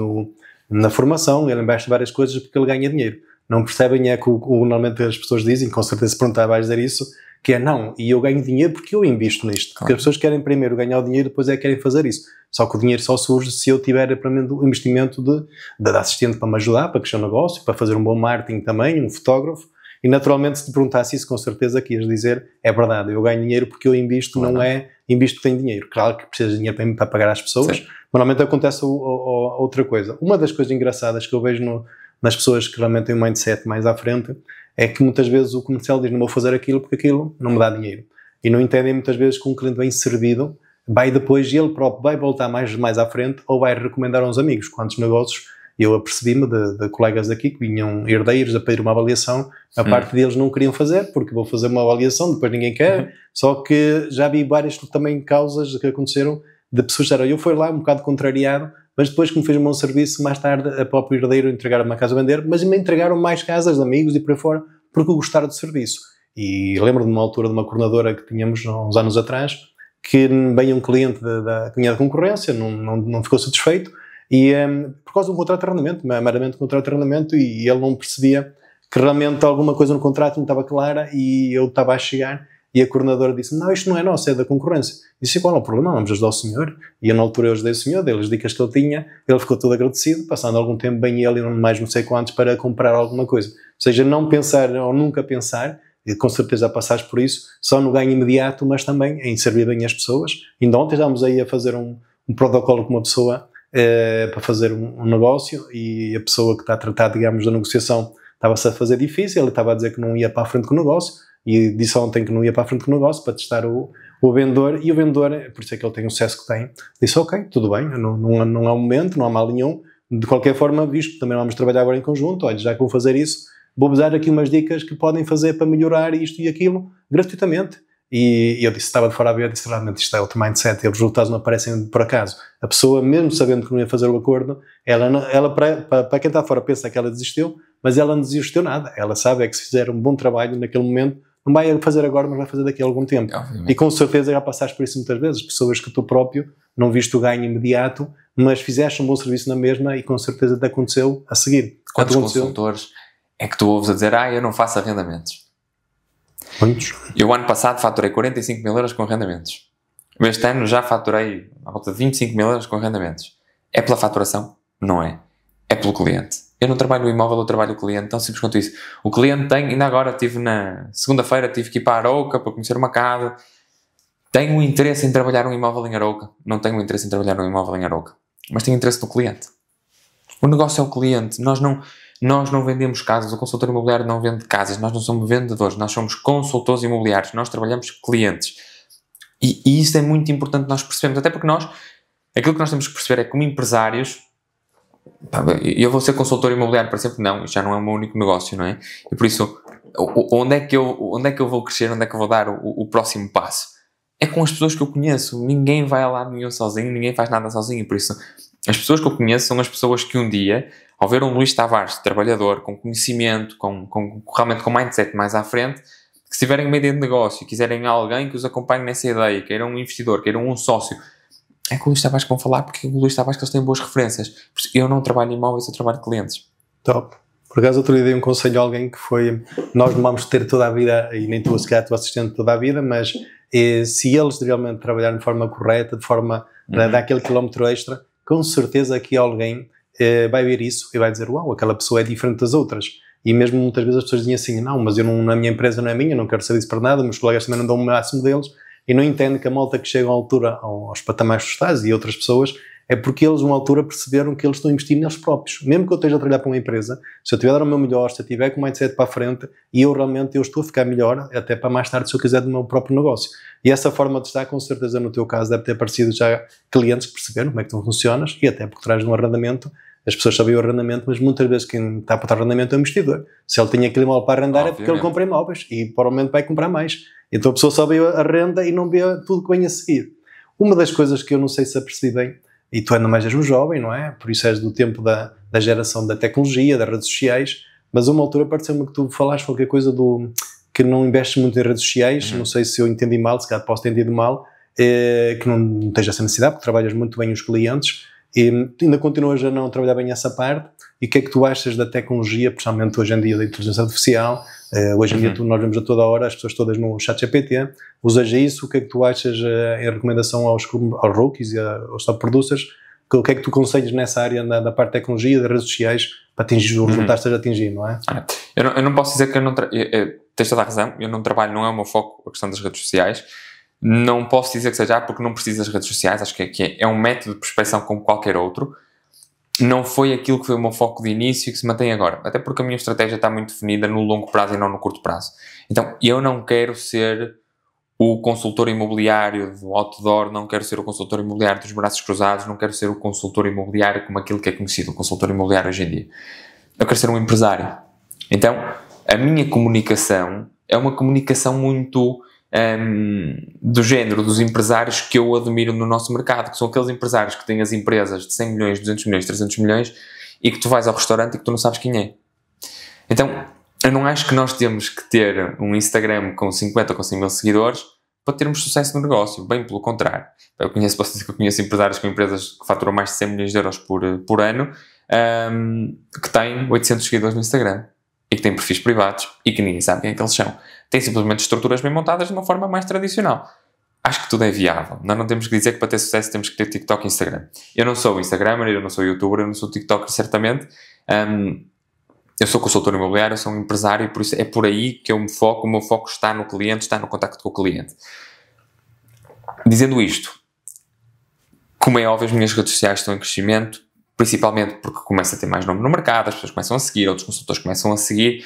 na formação, ele investe em várias coisas porque ele ganha dinheiro. Não percebem é que normalmente as pessoas dizem, com certeza se perguntar vais dizer isso, que é não, e eu ganho dinheiro porque eu invisto nisto. Porque as pessoas querem primeiro ganhar o dinheiro, depois é que querem fazer isso. Só que o dinheiro só surge se eu tiver primeiro o investimento da assistente para me ajudar, para crescer o negócio, para fazer um bom marketing também, um fotógrafo. E naturalmente se te perguntasse isso, com certeza que ias dizer, é verdade, eu ganho dinheiro porque eu invisto, não é invisto porque tenho dinheiro. Claro que precisas de dinheiro para pagar às pessoas, sim. Normalmente acontece outra coisa. Uma das coisas engraçadas que eu vejo nas pessoas que realmente têm um mindset mais à frente, é que muitas vezes o comercial diz, não vou fazer aquilo porque aquilo não me dá dinheiro. E não entendem muitas vezes que um cliente bem servido vai depois, ele próprio vai voltar mais à frente ou vai recomendar a uns amigos. Quantos negócios eu apercebi-me de colegas aqui que vinham herdeiros a pedir uma avaliação, a parte deles não queriam fazer, porque vou fazer uma avaliação, depois ninguém quer, só que já vi várias também causas que aconteceram de pessoas que disseram, eu fui lá um bocado contrariado, mas depois que me fez um bom serviço, mais tarde a própria herdeiro entregaram uma casa a vender, mas me entregaram mais casas de amigos e por aí fora, porque gostaram do serviço. E lembro-me de uma altura de uma coordenadora que tínhamos há uns anos atrás, que veio um cliente da concorrência, não ficou satisfeito, e por causa de um contrato de arrendamento, meramente um contrato de arrendamento, e ele não percebia que realmente alguma coisa no contrato não estava clara, e eu estava a chegar, e a coordenadora disse: não, isto não é nosso, é da concorrência. Disse: qual é o problema? Vamos ajudar o senhor. E eu, na altura, eu ajudei o senhor, dei as dicas que ele tinha, ele ficou todo agradecido, passando algum tempo bem ele e mais não sei quantos para comprar alguma coisa. Ou seja, não pensar ou nunca pensar, e com certeza passares por isso, só no ganho imediato, mas também em servir bem as pessoas. Ainda ontem estávamos aí a fazer um protocolo com uma pessoa para fazer um negócio, e a pessoa que está a tratar, digamos, da negociação estava-se a fazer difícil, ele estava a dizer que não ia para a frente com o negócio, e disse ontem que não ia para a frente com o negócio para testar o vendedor, e o vendedor, por isso é que ele tem o sucesso que tem, disse: ok, tudo bem, não há momento, não há mal nenhum, de qualquer forma, visto que também vamos trabalhar agora em conjunto, olha, já que vou fazer isso, vou-vos dar aqui umas dicas que podem fazer para melhorar isto e aquilo, gratuitamente. E eu disse, estava de fora a ver, disse: realmente isto é outro mindset, e os resultados não aparecem por acaso. A pessoa, mesmo sabendo que não ia fazer o acordo, ela para quem está fora pensa que ela desistiu, mas ela não desistiu nada. Ela sabe é que se fizer um bom trabalho naquele momento, não vai fazer agora, mas vai fazer daqui a algum tempo. Obviamente. E com certeza já passaste por isso muitas vezes, pessoas que tu próprio não viste o ganho imediato, mas fizeste um bom serviço na mesma, e com certeza te aconteceu a seguir. Quantos consultores é que tu ouves a dizer: eu não faço arrendamentos? Muitos. Eu, ano passado, faturei 45 mil euros com arrendamentos. Este ano já faturei à volta de 25 mil euros com arrendamentos. É pela faturação? Não é. É pelo cliente. Eu não trabalho no imóvel, eu trabalho o cliente, tão simples quanto isso. O cliente tem, ainda agora na segunda-feira tive que ir para Arouca para conhecer uma casa. Tenho um interesse em trabalhar um imóvel em Arouca. Não tenho um interesse em trabalhar um imóvel em Arouca, mas tenho interesse no cliente. O negócio é o cliente. Nós não vendemos casas, o consultor imobiliário não vende casas, nós não somos vendedores, nós somos consultores imobiliários, nós trabalhamos clientes. E isso é muito importante nós percebermos, até porque aquilo que nós temos que perceber é que, como empresários, eu vou ser consultor imobiliário para sempre? Não, isto já não é o meu único negócio, não é? E por isso, onde é que eu vou crescer, onde é que eu vou dar o próximo passo? É com as pessoas que eu conheço. Ninguém vai a lado nenhum sozinho, ninguém faz nada sozinho, por isso as pessoas que eu conheço são as pessoas que um dia, ao ver um Luís Tavares, trabalhador, com conhecimento, realmente com mindset mais à frente, que se tiverem uma ideia de negócio e quiserem alguém que os acompanhe nessa ideia, queiram um investidor, queiram um sócio, é com o Luís Tavares que vão falar, porque o Luís Tavares que eles têm boas referências. Eu não trabalho em imóveis, eu trabalho clientes. Top. Por acaso, outro dia dei um conselho a alguém que foi: nós não vamos ter toda a vida, e nem tu, se calhar, tu assistente toda a vida, mas se eles realmente trabalharem de forma correta, de forma a dar aquele quilómetro extra, com certeza que alguém vai ver isso e vai dizer: uau, aquela pessoa é diferente das outras. E mesmo muitas vezes as pessoas dizem assim: não, mas a minha empresa não é minha, não quero saber isso para nada, meus colegas também não dão o máximo deles, e não entendem que a malta que chega à altura, aos patamares sociais e outras pessoas, é porque eles, numa altura, perceberam que eles estão a investir neles próprios. Mesmo que eu esteja a trabalhar para uma empresa, se eu estiver a dar o meu melhor, se eu estiver com o mindset para a frente, e eu estou a ficar melhor, até para mais tarde, se eu quiser, do meu próprio negócio. E essa forma de estar, com certeza, no teu caso, deve ter aparecido já clientes que perceberam como é que tu funcionas, e até porque traz um arrendamento. As pessoas sabem o arrendamento, mas muitas vezes quem está para o arrendamento é o investidor. Se ele tinha aquele imóvel para arrendar, é porque ele compra imóveis, e provavelmente vai comprar mais. Então a pessoa só vê a renda e não vê tudo que vem a seguir. Uma das coisas que eu não sei se apercebi bem, e tu ainda mais és um jovem, não é? Por isso és do tempo da geração da tecnologia, das redes sociais, mas a uma altura pareceu-me que tu falaste qualquer coisa que não investes muito em redes sociais, não sei se eu entendi mal, se calhar posso ter entendido mal, que não tens essa necessidade, porque trabalhas muito bem os clientes, e ainda continuas a não trabalhar bem essa parte. E o que é que tu achas da tecnologia, principalmente hoje em dia da inteligência artificial? Hoje em dia nós vemos a toda hora as pessoas todas no ChatGPT. Usas isso? O que é que tu achas em recomendação aos rookies e aos top producers? O que é que tu aconselhas nessa área da parte de tecnologia, das redes sociais, para atingir os resultados que estás a atingir, não é? Eu não posso dizer que eu não... Tens toda a razão, eu não trabalho, não é o meu foco a questão das redes sociais. Não posso dizer que seja porque não preciso das redes sociais, acho que é um método de prospecção como qualquer outro. Não foi aquilo que foi o meu foco de início e que se mantém agora, até porque a minha estratégia está muito definida no longo prazo e não no curto prazo. Então, eu não quero ser o consultor imobiliário do outdoor, não quero ser o consultor imobiliário dos braços cruzados, não quero ser o consultor imobiliário como aquilo que é conhecido, o consultor imobiliário hoje em dia. Eu quero ser um empresário. Então, a minha comunicação é uma comunicação muito... do género dos empresários que eu admiro no nosso mercado, que são aqueles empresários que têm as empresas de 100 milhões, 200 milhões, 300 milhões e que tu vais ao restaurante e que tu não sabes quem é. Então, eu não acho que nós temos que ter um Instagram com 50 ou com 100 mil seguidores para termos sucesso no negócio, bem pelo contrário. Posso dizer que eu conheço empresários com empresas que faturam mais de 100 milhões de euros por ano, que têm 800 seguidores no Instagram e que têm perfis privados e que ninguém sabe quem é que eles são. Têm simplesmente estruturas bem montadas de uma forma mais tradicional. Acho que tudo é viável. Nós não temos que dizer que para ter sucesso temos que ter TikTok e Instagram. Eu não sou Instagramer, eu não sou YouTuber, eu não sou TikToker, certamente. Eu sou consultor imobiliário, eu sou um empresário e por isso é por aí que eu me foco. O meu foco está no cliente, está no contacto com o cliente. Dizendo isto, como é óbvio, as minhas redes sociais estão em crescimento, principalmente porque começa a ter mais nome no mercado, as pessoas começam a seguir, outros consultores começam a seguir,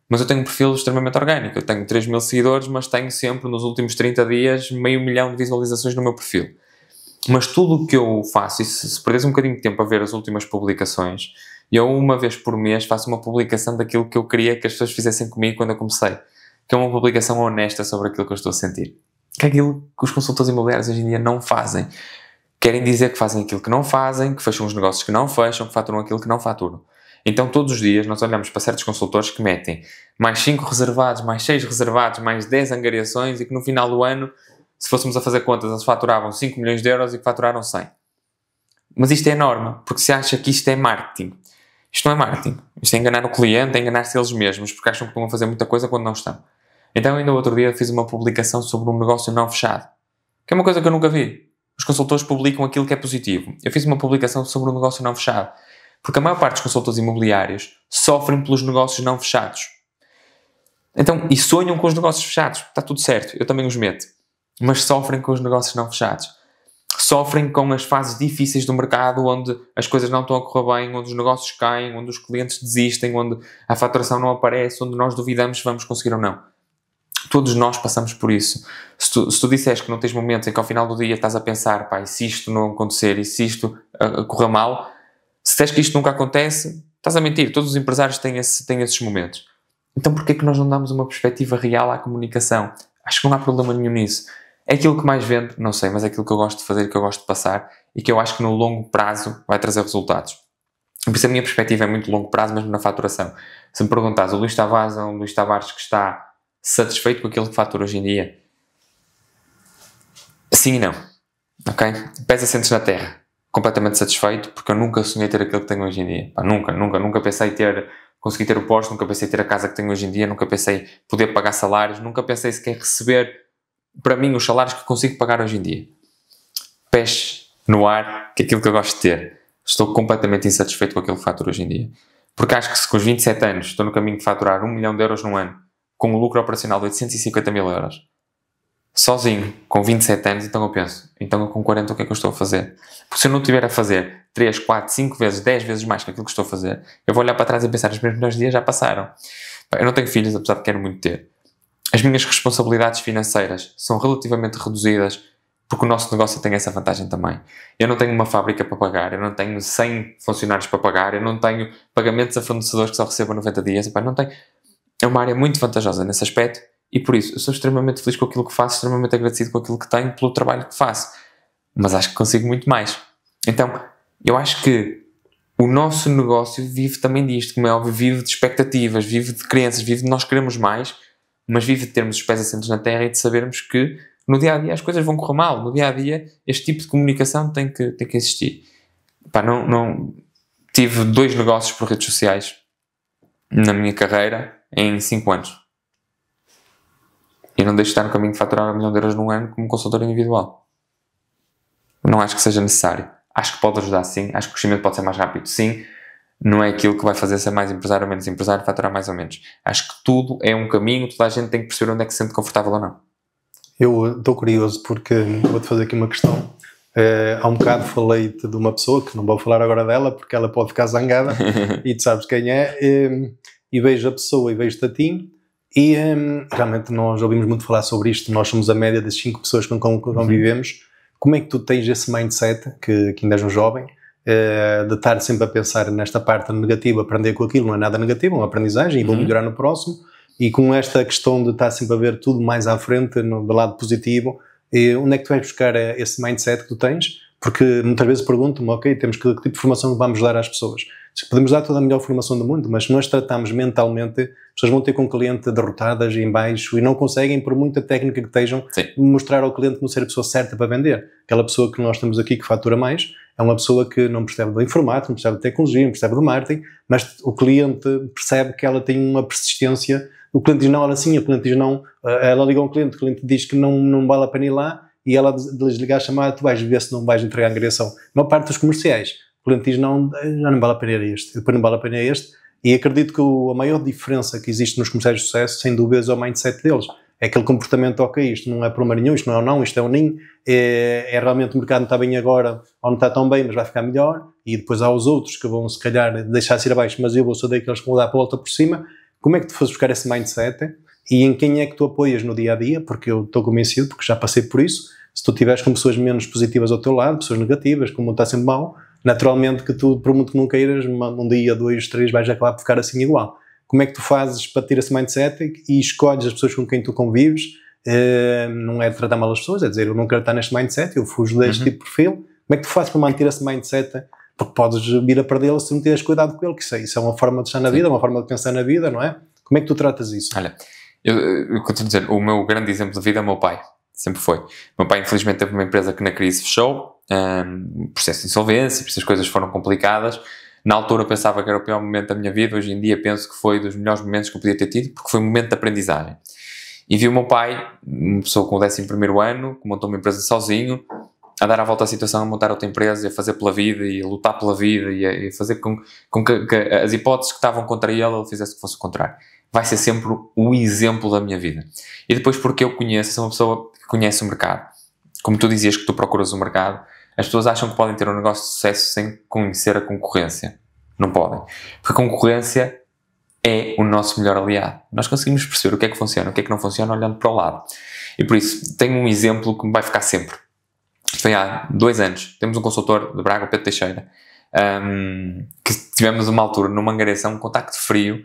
mas eu tenho um perfil extremamente orgânico. Eu tenho 3 mil seguidores, mas tenho sempre, nos últimos 30 dias, 500 mil de visualizações no meu perfil. Mas tudo o que eu faço, e se perderes um bocadinho de tempo a ver as últimas publicações, eu uma vez por mês faço uma publicação daquilo que eu queria que as pessoas fizessem comigo quando eu comecei. Que é uma publicação honesta sobre aquilo que eu estou a sentir. Que é aquilo que os consultores imobiliários hoje em dia não fazem. Querem dizer que fazem aquilo que não fazem, que fecham os negócios que não fecham, que faturam aquilo que não faturam. Então todos os dias nós olhamos para certos consultores que metem mais 5 reservados, mais 6 reservados, mais 10 angariações e que no final do ano, se fôssemos a fazer contas, eles faturavam 5 milhões de euros e que faturaram 100. Mas isto é norma, porque se acha que isto é marketing. Isto não é marketing. Isto é enganar o cliente, é enganar-se eles mesmos, porque acham que estão a fazer muita coisa quando não estão. Então ainda outro dia fiz uma publicação sobre um negócio não fechado, que é uma coisa que eu nunca vi. Os consultores publicam aquilo que é positivo. Eu fiz uma publicação sobre um negócio não fechado, porque a maior parte dos consultores imobiliários sofrem pelos negócios não fechados. Então, e sonham com os negócios fechados. Está tudo certo, eu também os meto. Mas sofrem com os negócios não fechados. Sofrem com as fases difíceis do mercado, onde as coisas não estão a correr bem, onde os negócios caem, onde os clientes desistem, onde a faturação não aparece, onde nós duvidamos se vamos conseguir ou não. Todos nós passamos por isso. Se tu disseres que não tens momentos em que ao final do dia estás a pensar, pá, e se isto não acontecer, e se isto correr mal, se disseres que isto nunca acontece, estás a mentir. Todos os empresários têm esses momentos. Então porquê que nós não damos uma perspectiva real à comunicação? Acho que não há problema nenhum nisso. É aquilo que mais vende, não sei, mas é aquilo que eu gosto de fazer, que eu gosto de passar e que eu acho que no longo prazo vai trazer resultados. Por isso a minha perspectiva é muito longo prazo, mesmo na faturação. Se me perguntares, o Luís Tavares é um Luís Tavares que está satisfeito com aquilo que fatura hoje em dia? Sim e não. Ok? Pés assentes na terra. Completamente satisfeito, porque eu nunca sonhei ter aquilo que tenho hoje em dia. Pá, nunca pensei conseguir ter o Porsche, nunca pensei ter a casa que tenho hoje em dia, nunca pensei poder pagar salários, nunca pensei sequer receber para mim os salários que consigo pagar hoje em dia. Pés no ar, que é aquilo que eu gosto de ter. Estou completamente insatisfeito com aquilo que faturo hoje em dia. Porque acho que se com os 27 anos estou no caminho de faturar 1 milhão de euros num ano, com um lucro operacional de 850 mil euros, sozinho, com 27 anos, então eu penso, então eu com 40 o que é que eu estou a fazer? Porque se eu não estiver a fazer 3, 4, 5 vezes, 10 vezes mais que aquilo que estou a fazer, eu vou olhar para trás e pensar, os meus melhores dias já passaram. Eu não tenho filhos, apesar de quero muito ter. As minhas responsabilidades financeiras são relativamente reduzidas, porque o nosso negócio tem essa vantagem também. Eu não tenho uma fábrica para pagar, eu não tenho 100 funcionários para pagar, eu não tenho pagamentos a fornecedores que só recebo 90 dias, não tenho. É uma área muito vantajosa nesse aspecto e por isso eu sou extremamente feliz com aquilo que faço, extremamente agradecido com aquilo que tenho, pelo trabalho que faço. Mas acho que consigo muito mais. Então, eu acho que o nosso negócio vive também disto, como é óbvio, vive de expectativas, vive de crenças, vive de nós queremos mais, mas vive de termos os pés assentes na terra e de sabermos que no dia-a-dia as coisas vão correr mal. No dia-a-dia este tipo de comunicação tem que existir. Tive 2 negócios por redes sociais na minha carreira em 5 anos. E não deixo de estar no caminho de faturar 1 milhão de euros num ano como consultor individual. Não acho que seja necessário. Acho que pode ajudar sim. Acho que o crescimento pode ser mais rápido sim. Não é aquilo que vai fazer ser mais empresário ou menos empresário, faturar mais ou menos. Acho que tudo é um caminho, toda a gente tem que perceber onde é que se sente confortável ou não. Eu estou curioso porque vou-te fazer aqui uma questão. Há um bocado falei-te de uma pessoa, que não vou falar agora dela porque ela pode ficar zangada e tu sabes quem é, e vejo a pessoa e vejo-te a ti e realmente nós ouvimos muito falar sobre isto, nós somos a média das 5 pessoas com quem convivemos. Como é que tu tens esse mindset, que ainda és um jovem, de estar sempre a pensar nesta parte negativa, aprender com aquilo, não é nada negativo, é uma aprendizagem e vou melhorar no próximo, e com esta questão de estar sempre a ver tudo mais à frente, do lado positivo, onde é que tu vais buscar esse mindset que tu tens Porque muitas vezes pergunto-me, ok, temos que tipo de formação vamos dar às pessoas? Podemos dar toda a melhor formação do mundo, mas se nós tratamos mentalmente, as pessoas vão ter com o cliente derrotadas em baixo e não conseguem, por muita técnica que estejam, mostrar ao cliente não ser a pessoa certa para vender. Aquela pessoa que nós temos aqui que fatura mais é uma pessoa que não percebe da informática, não percebe de tecnologia, não percebe do marketing, mas o cliente percebe que ela tem uma persistência. O cliente diz não, ela sim, o cliente diz não, ela liga a um cliente, o cliente diz que não vale a pena ir lá e ela desligar a chamada, tu vais ver se não vais entregar a angariação. A maior parte dos comerciais, o cliente diz não, já não vale a pena este, depois não vale a pena este, e acredito que a maior diferença que existe nos comerciais de sucesso, sem dúvidas, é o mindset deles. É aquele comportamento, ok, isto não é por nenhum, isto não é um não, isto é um ninho, é realmente o mercado não está bem agora, ou não está tão bem, mas vai ficar melhor, e depois há os outros que vão, se calhar, deixar-se ir abaixo, mas eu vou ser daqueles que vão dar para a volta por cima. Como é que tu fazes buscar esse mindset e em quem é que tu apoias no dia-a-dia? Porque eu estou convencido, porque já passei por isso, se tu tiveres com pessoas menos positivas ao teu lado, pessoas negativas, como está sempre mal, naturalmente que tu, por muito que não queiras, um dia, 2, 3, vais acabar por ficar assim igual. Como é que tu fazes para ter esse mindset e escolhes as pessoas com quem tu convives? Não é tratar mal as pessoas, é dizer, eu não quero estar neste mindset, eu fujo deste tipo de perfil. Como é que tu fazes para manter esse mindset? Porque podes vir a perdê-lo se não tiveres cuidado com ele, que isso é uma forma de estar na vida, uma forma de pensar na vida, não é? Como é que tu tratas isso? Olha, eu continuo a dizer, o meu grande exemplo de vida é o meu pai. Sempre foi. O meu pai, infelizmente, teve uma empresa que na crise fechou, processo de insolvência, essas coisas foram complicadas. Na altura eu pensava que era o pior momento da minha vida, hoje em dia penso que foi dos melhores momentos que eu podia ter tido, porque foi um momento de aprendizagem. E vi o meu pai, uma pessoa com o 11º ano, que montou uma empresa sozinho, a dar a volta à situação, a montar outra empresa, a fazer pela vida, e a lutar pela vida, e a fazer com que as hipóteses que estavam contra ele fizesse que fosse o contrário. Vai ser sempre o exemplo da minha vida. E depois, porque eu conheço, sou uma pessoa que conhece o mercado. Como tu dizias que tu procuras o mercado, as pessoas acham que podem ter um negócio de sucesso sem conhecer a concorrência. Não podem. Porque a concorrência é o nosso melhor aliado. Nós conseguimos perceber o que é que funciona, o que é que não funciona, olhando para o lado. E por isso, tenho um exemplo que me vai ficar sempre. Foi há 2 anos. Temos um consultor de Braga, o Pedro Teixeira, que tivemos uma altura numa angariação, um contacto frio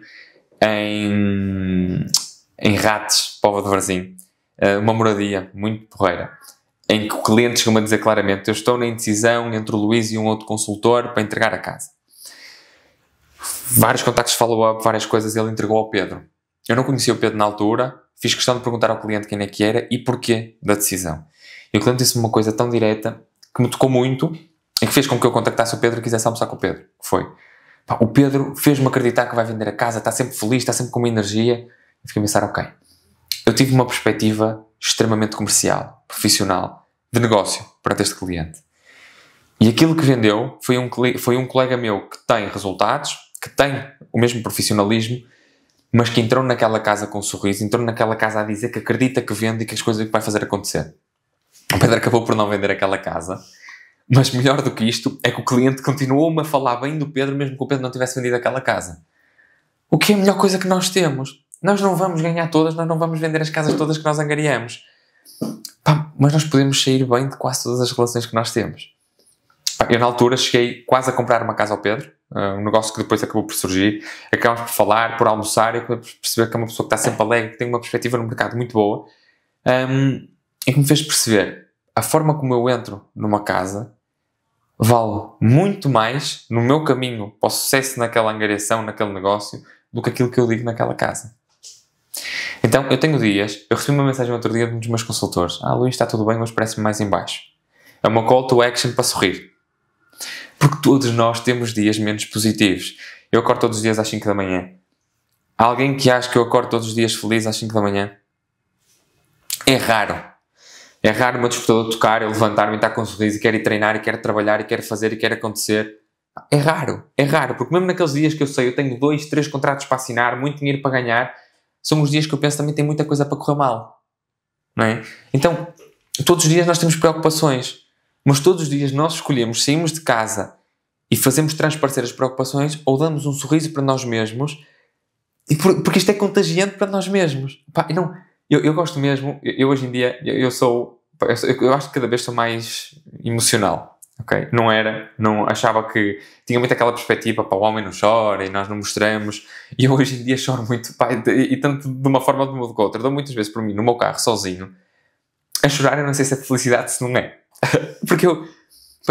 em Rates, Póvoa de Varzim, uma moradia muito porreira, em que o cliente chegou-me a dizer claramente: eu estou na indecisão entre o Luís e um outro consultor para entregar a casa. Vários contactos follow-up, várias coisas, ele entregou ao Pedro. Eu não conhecia o Pedro na altura, fiz questão de perguntar ao cliente quem é que era e porquê da decisão. E o cliente disse-me uma coisa tão direta que me tocou muito e que fez com que eu contactasse o Pedro e quisesse almoçar com o Pedro. Foi: o Pedro fez-me acreditar que vai vender a casa, está sempre feliz, está sempre com uma energia. Eu fiquei a pensar, ok, eu tive uma perspectiva extremamente comercial, profissional, de negócio perante este cliente. E aquilo que vendeu foi um colega meu que tem resultados, que tem o mesmo profissionalismo, mas que entrou naquela casa com um sorriso, entrou naquela casa a dizer que acredita que vende e que as coisas vai fazer acontecer. O Pedro acabou por não vender aquela casa, mas melhor do que isto é que o cliente continuou-me a falar bem do Pedro, mesmo que o Pedro não tivesse vendido aquela casa. O que é a melhor coisa que nós temos? Nós não vamos ganhar todas, nós não vamos vender as casas todas que nós angariamos. Mas nós podemos sair bem de quase todas as relações que nós temos. Eu na altura cheguei quase a comprar uma casa ao Pedro, um negócio que depois acabou por surgir. Acabamos por falar, por almoçar, e por perceber que é uma pessoa que está sempre alegre, que tem uma perspectiva no mercado muito boa, e que me fez perceber a forma como eu entro numa casa vale muito mais no meu caminho para o sucesso naquela angariação, naquele negócio, do que aquilo que eu digo naquela casa. Então, eu tenho dias, eu recebi uma mensagem outro dia de um dos meus consultores: Luís, está tudo bem, mas parece-me mais em baixo. É uma call to action para sorrir. Porque todos nós temos dias menos positivos. Eu acordo todos os dias às 5 da manhã. Há alguém que acha que eu acordo todos os dias feliz às 5 da manhã? É raro. É raro o meu despertador tocar, eu levantar-me e estar com um sorriso e quero ir treinar, e quero trabalhar, e quero fazer, e quero acontecer. É raro, porque mesmo naqueles dias que eu sei, eu tenho 2, 3 contratos para assinar, muito dinheiro para ganhar, são os dias que eu penso também tem muita coisa para correr mal. Não é? Então, todos os dias nós temos preocupações, mas todos os dias nós escolhemos, saímos de casa e fazemos transparecer as preocupações, ou damos um sorriso para nós mesmos, porque isto é contagiante para nós mesmos. Eu gosto mesmo, eu hoje em dia, eu acho que cada vez sou mais emocional, ok? Não achava que, tinha muito aquela perspectiva, o homem não chora e nós não mostramos, e eu hoje em dia choro muito, e tanto de uma forma ou de outra, dou muitas vezes por mim, no meu carro, sozinho, a chorar. Eu não sei se é felicidade, se não é, porque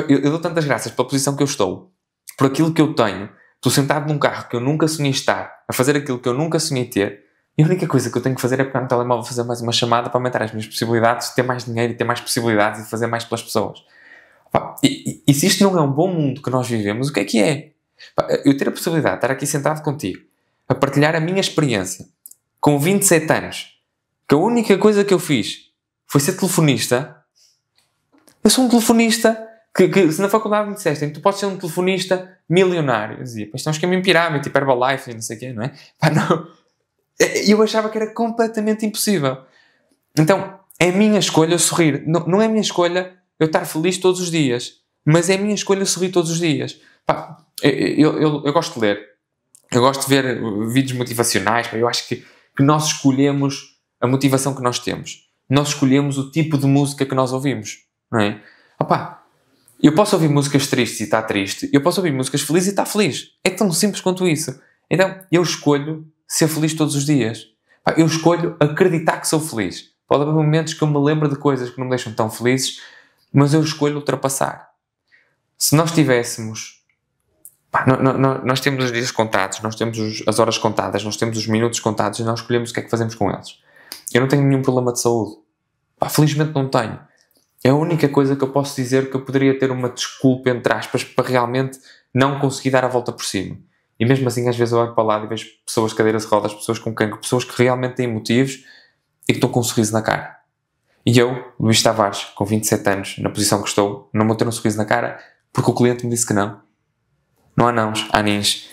Eu dou tantas graças pela posição que eu estou, por aquilo que eu tenho. Estou sentado num carro que eu nunca sonhei estar, a fazer aquilo que eu nunca sonhei ter, e a única coisa que eu tenho que fazer é pegar no telemóvel, fazer mais uma chamada para aumentar as minhas possibilidades de ter mais dinheiro e ter mais possibilidades e fazer mais pelas pessoas. E se isto não é um bom mundo que nós vivemos, o que é? Eu ter a possibilidade de estar aqui sentado contigo, a partilhar a minha experiência, com 27 anos, que a única coisa que eu fiz foi ser telefonista. Eu sou um telefonista que se na faculdade me dissessem que tu podes ser um telefonista milionário, eu dizia, isto é um esquema em pirâmide, tipo Herbalife e não sei o quê, não é? Não. Eu achava que era completamente impossível. Então, é a minha escolha sorrir. Não é a minha escolha eu estar feliz todos os dias, mas é a minha escolha sorrir todos os dias. Eu gosto de ler. Eu gosto de ver vídeos motivacionais. Eu acho que nós escolhemos a motivação que nós temos. Nós escolhemos o tipo de música que nós ouvimos, não é? Eu posso ouvir músicas tristes e estar triste. Eu posso ouvir músicas felizes e estar feliz. É tão simples quanto isso. Então, eu escolho ser feliz todos os dias. Eu escolho acreditar que sou feliz. Pode haver momentos que eu me lembro de coisas que não me deixam tão felizes, mas eu escolho ultrapassar. Se nós tivéssemos... nós temos os dias contados, nós temos as horas contadas, nós temos os minutos contados e nós escolhemos o que é que fazemos com eles. Eu não tenho nenhum problema de saúde. Felizmente não tenho. É a única coisa que eu posso dizer que eu poderia ter uma desculpa, entre aspas, para realmente não conseguir dar a volta por cima. E mesmo assim, às vezes eu olho para lá e vejo pessoas de cadeiras de rodas, pessoas com cancro, pessoas que realmente têm motivos e que estão com um sorriso na cara. E eu, Luís Tavares, com 27 anos, na posição que estou, não vou ter um sorriso na cara porque o cliente me disse que não. Não há nãos, há nins.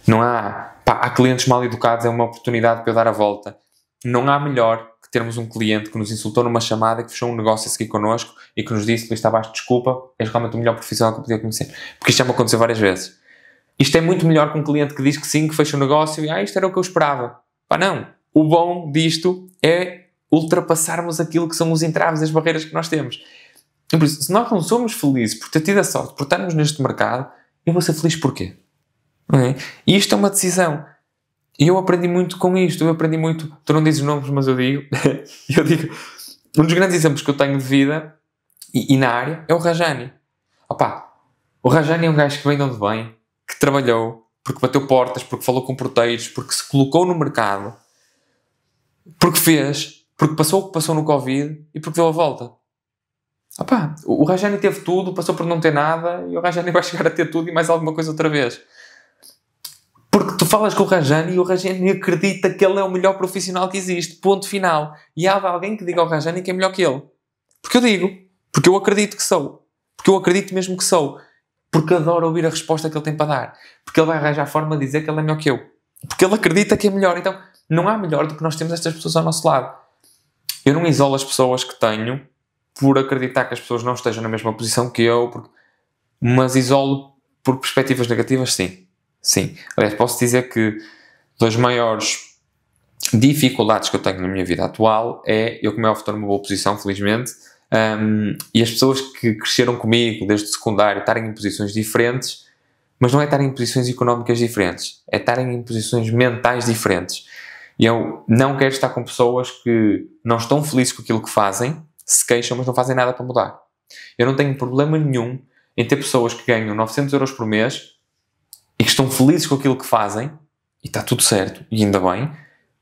Não há... há clientes mal educados, é uma oportunidade para eu dar a volta. Não há melhor que termos um cliente que nos insultou numa chamada, que fechou um negócio a seguir connosco e que nos disse, Luís Tavares, desculpa, és realmente o melhor profissional que eu podia conhecer. Porque isto já me aconteceu várias vezes. Isto é muito melhor que um cliente que diz que sim, que fecha o negócio e isto era o que eu esperava. Não. O bom disto é ultrapassarmos aquilo que são os entraves, as barreiras que nós temos. Por isso, se nós não somos felizes por ter tido a sorte, por estarmos neste mercado, eu vou ser feliz porquê? Não é? E isto é uma decisão. E eu aprendi muito com isto. Eu aprendi muito... Tu não dizes nomes, mas eu digo. Eu digo... Um dos grandes exemplos que eu tenho de vida e na área é o Rajani. O Rajani é um gajo que vem de onde vem, que trabalhou, porque bateu portas, porque falou com porteiros, porque se colocou no mercado, porque fez, porque passou o que passou no Covid e porque deu a volta. O Rajani teve tudo, passou por não ter nada e o Rajani vai chegar a ter tudo e mais alguma coisa outra vez. Porque tu falas com o Rajani e o Rajani acredita que ele é o melhor profissional que existe. Ponto final. E há alguém que diga ao Rajani que é melhor que ele. Porque eu digo. Porque eu acredito que sou. Porque eu acredito mesmo que sou. Porque adoro ouvir a resposta que ele tem para dar. Porque ele vai arranjar a forma de dizer que ele é melhor que eu. Porque ele acredita que é melhor. Então, não há melhor do que nós temos estas pessoas ao nosso lado. Eu não isolo as pessoas que tenho por acreditar que as pessoas não estejam na mesma posição que eu. Mas isolo por perspectivas negativas, sim. Sim. Aliás, posso dizer que das maiores dificuldades que eu tenho na minha vida atual é eu, como é, estou numa boa posição, felizmente, e as pessoas que cresceram comigo desde o secundário estarem em posições diferentes, mas não é estarem em posições económicas diferentes, é estarem em posições mentais diferentes. E eu não quero estar com pessoas que não estão felizes com aquilo que fazem, se queixam, mas não fazem nada para mudar. Eu não tenho problema nenhum em ter pessoas que ganham 900 euros por mês e que estão felizes com aquilo que fazem, e está tudo certo, e ainda bem,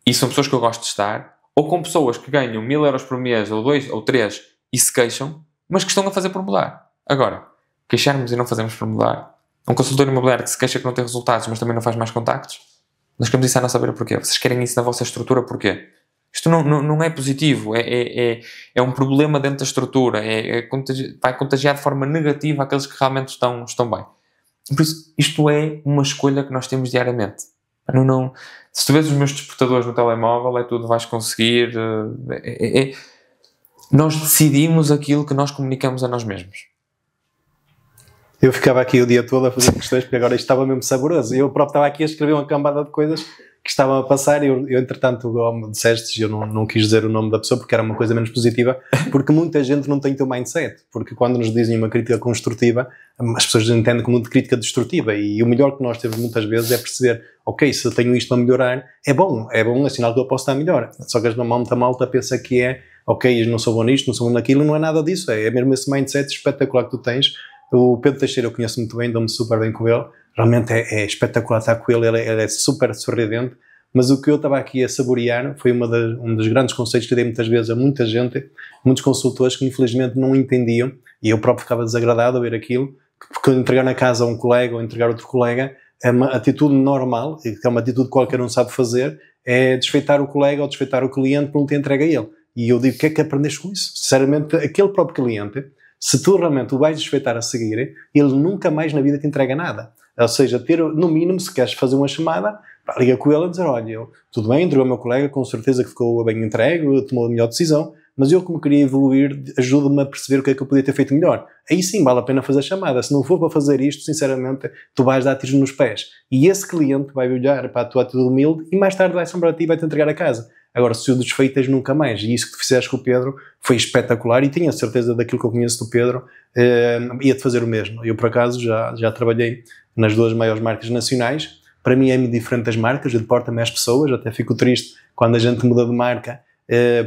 e são pessoas que eu gosto de estar, ou com pessoas que ganham 1000 euros por mês, ou 2, ou 3, e se queixam, mas que estão a fazer por mudar. Agora, queixarmos e não fazemos por mudar. Um consultor imobiliário que se queixa que não tem resultados, mas também não faz mais contactos, nós queremos isso à nossa beira porquê? Vocês querem isso na vossa estrutura porquê? Isto não é positivo, é um problema dentro da estrutura, vai contagiar de forma negativa aqueles que realmente estão bem. Por isso, isto é uma escolha que nós temos diariamente. Se tu vês os meus despertadores no telemóvel, é tudo, vais conseguir. Nós decidimos aquilo que nós comunicamos a nós mesmos. Eu ficava aqui o dia todo a fazer questões, porque agora isto estava mesmo saboroso. Eu próprio estava aqui a escrever uma cambada de coisas que estavam a passar e eu entretanto, como disseste, eu não quis dizer o nome da pessoa porque era uma coisa menos positiva, porque muita gente não tem o teu mindset, porque quando nos dizem uma crítica construtiva, as pessoas entendem como uma crítica destrutiva, e o melhor que nós temos muitas vezes é perceber, ok, se eu tenho isto a melhorar, é bom, é sinal que eu posso estar melhor. Só que muita malta pensa que é, ok, eu não sou bom nisto, não sou bom naquilo, não é nada disso, é mesmo esse mindset espetacular que tu tens. O Pedro Teixeira eu conheço muito bem, dou-me super bem com ele. Realmente é espetacular estar com ele, ele é super sorridente. Mas o que eu estava aqui a saborear foi um dos grandes conceitos que eu dei muitas vezes a muita gente, muitos consultores que infelizmente não entendiam, e eu próprio ficava desagradado a ver aquilo, porque entregar na casa a um colega ou entregar a outro colega é uma atitude normal, que é uma atitude que qualquer um sabe fazer, é desfeitar o colega ou desfeitar o cliente por não ter entregue a ele. E eu digo, o que é que aprendeste com isso? Sinceramente, aquele próprio cliente, se tu realmente o vais desfeitar a seguir, ele nunca mais na vida te entrega nada. Ou seja, ter, no mínimo, se queres fazer uma chamada, liga com ele a dizer, olha, tudo bem, entregou o meu colega, com certeza que ficou bem entregue, tomou a melhor decisão, mas eu, como queria evoluir, ajuda-me a perceber o que é que eu podia ter feito melhor. Aí sim, vale a pena fazer a chamada. Se não for para fazer isto, sinceramente, tu vais dar tiros nos pés. E esse cliente vai olhar para a tua atitude humilde e mais tarde vai sombrar a ti e vai-te entregar a casa. Agora, se o desfeitas, nunca mais. E isso que tu fizeste com o Pedro foi espetacular e tinha certeza daquilo que eu conheço do Pedro, ia-te fazer o mesmo. Eu, por acaso, já trabalhei nas 2 maiores marcas nacionais. Para mim é muito diferente das marcas, eu deporto-me às pessoas, até fico triste quando a gente muda de marca,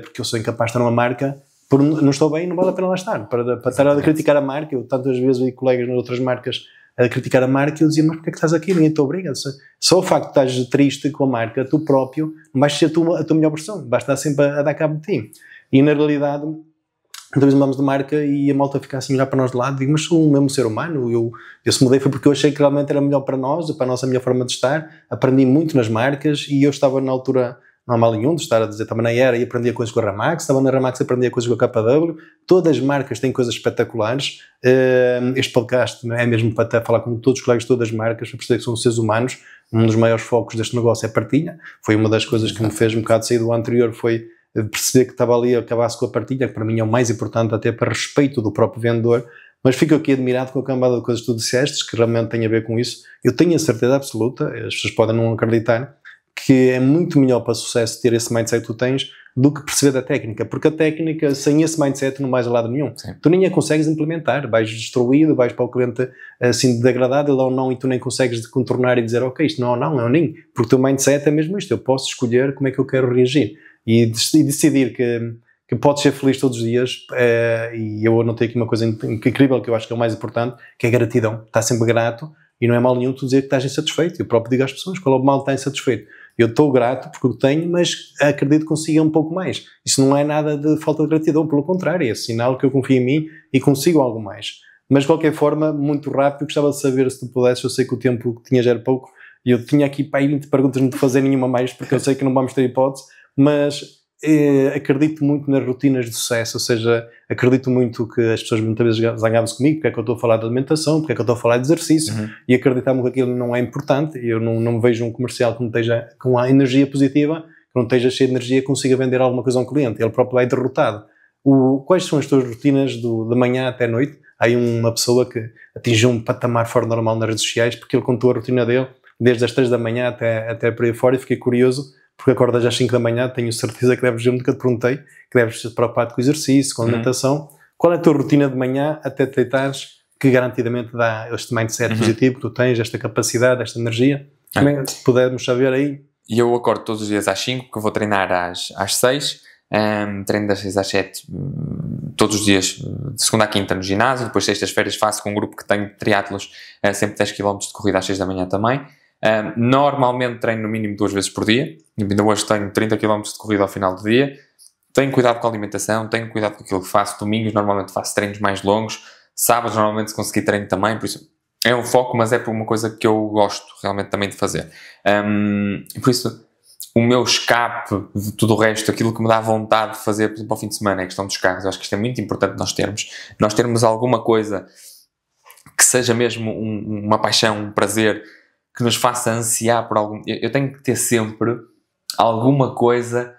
porque eu sou incapaz de estar numa marca, não estou bem, não vale a pena lá estar, para estar a criticar a marca. Eu tantas vezes vi colegas nas outras marcas a criticar a marca e eu dizia, mas porquê é que estás aqui? Ninguém te obriga. Só o facto de estás triste com a marca, tu próprio, não vais ser a tua melhor versão, vais estar sempre a dar cabo de ti. E na realidade, talvez mudamos de marca e a malta fica assim a olhar para nós de lado e digo, mas sou o mesmo ser humano, eu se mudei foi porque eu achei que realmente era melhor para nós, para a nossa melhor forma de estar, aprendi muito nas marcas e eu estava na altura, não há mal nenhum de estar a dizer, estava na Era e aprendia coisas com a Ramax, estava na Ramax e aprendia coisas com a KW, todas as marcas têm coisas espetaculares, este podcast é mesmo para até falar com todos os colegas de todas as marcas, para perceber que são seres humanos, um dos maiores focos deste negócio é partilha, foi uma das coisas que me fez um bocado sair do anterior, foi perceber que estava ali a acabar-se com a partilha, que para mim é o mais importante até para respeito do próprio vendedor, mas fico aqui admirado com a cambada de coisas que tu disseste, que realmente tem a ver com isso. Eu tenho a certeza absoluta, as pessoas podem não acreditar, que é muito melhor para o sucesso ter esse mindset que tu tens do que perceber da técnica, porque a técnica, sem esse mindset, não vais a lado nenhum. Sim. Tu nem a consegues implementar, vais destruído, vais para o cliente assim degradado, ele dá um não e tu nem consegues contornar e dizer, ok, isto não é um nem, porque o teu mindset é mesmo isto, eu posso escolher como é que eu quero reagir. E decidir que podes ser feliz todos os dias, e eu anotei aqui uma coisa incrível que eu acho que é o mais importante, que é a gratidão. Estás sempre grato e não é mal nenhum tu dizer que estás insatisfeito. Eu próprio digo às pessoas, qual é o mal de estar insatisfeito? Eu estou grato porque eu tenho, mas acredito que consiga um pouco mais. Isso não é nada de falta de gratidão, pelo contrário, é sinal que eu confio em mim e consigo algo mais. Mas de qualquer forma, muito rápido, gostava de saber se tu pudesses, eu sei que o tempo que tinhas era pouco, e eu tinha aqui para aí 20 perguntas, não te fazer nenhuma mais, porque eu sei que não vamos ter hipótese, mas acredito muito nas rotinas de sucesso, ou seja, acredito muito que as pessoas muitas vezes zangavam-se comigo, porque é que eu estou a falar de alimentação, porque é que eu estou a falar de exercício, e acreditar-me que aquilo não é importante. Eu não vejo um comercial que não esteja com a energia positiva, que não esteja cheio de energia, consiga vender alguma coisa a um cliente, ele próprio vai derrotado. Quais são as tuas rotinas da manhã até a noite? Há uma pessoa que atingiu um patamar fora normal nas redes sociais, porque ele contou a rotina dele, desde as 3 da manhã até por aí fora, e fiquei curioso, porque acordas às 5 da manhã, tenho certeza que deves, eu nunca te perguntei, que deves ser preocupado com o exercício, com a alimentação. Qual é a tua rotina de manhã até te deitares, que garantidamente dá este mindset positivo que tu tens, esta capacidade, esta energia? Se pudermos saber aí. E eu acordo todos os dias às 5, porque eu vou treinar às 6, treino das 6 às 7 todos os dias, de segunda à quinta no ginásio, depois sextas-feiras faço com um grupo que tenho de triatlos, sempre 10 km de corrida às 6 da manhã também. Normalmente treino no mínimo 2 vezes por dia, ainda hoje tenho 30 km de corrida ao final do dia. Tenho cuidado com a alimentação, tenho cuidado com aquilo que faço. Domingos normalmente faço treinos mais longos, sábados normalmente se conseguir treino também, por isso é um foco, mas é por uma coisa que eu gosto realmente também de fazer. Por isso o meu escape de tudo o resto, aquilo que me dá vontade de fazer, por exemplo, ao fim de semana, é a questão dos carros. Eu acho que isto é muito importante nós termos alguma coisa que seja mesmo uma paixão, um prazer, que nos faça ansiar por algum... Eu tenho que ter sempre alguma coisa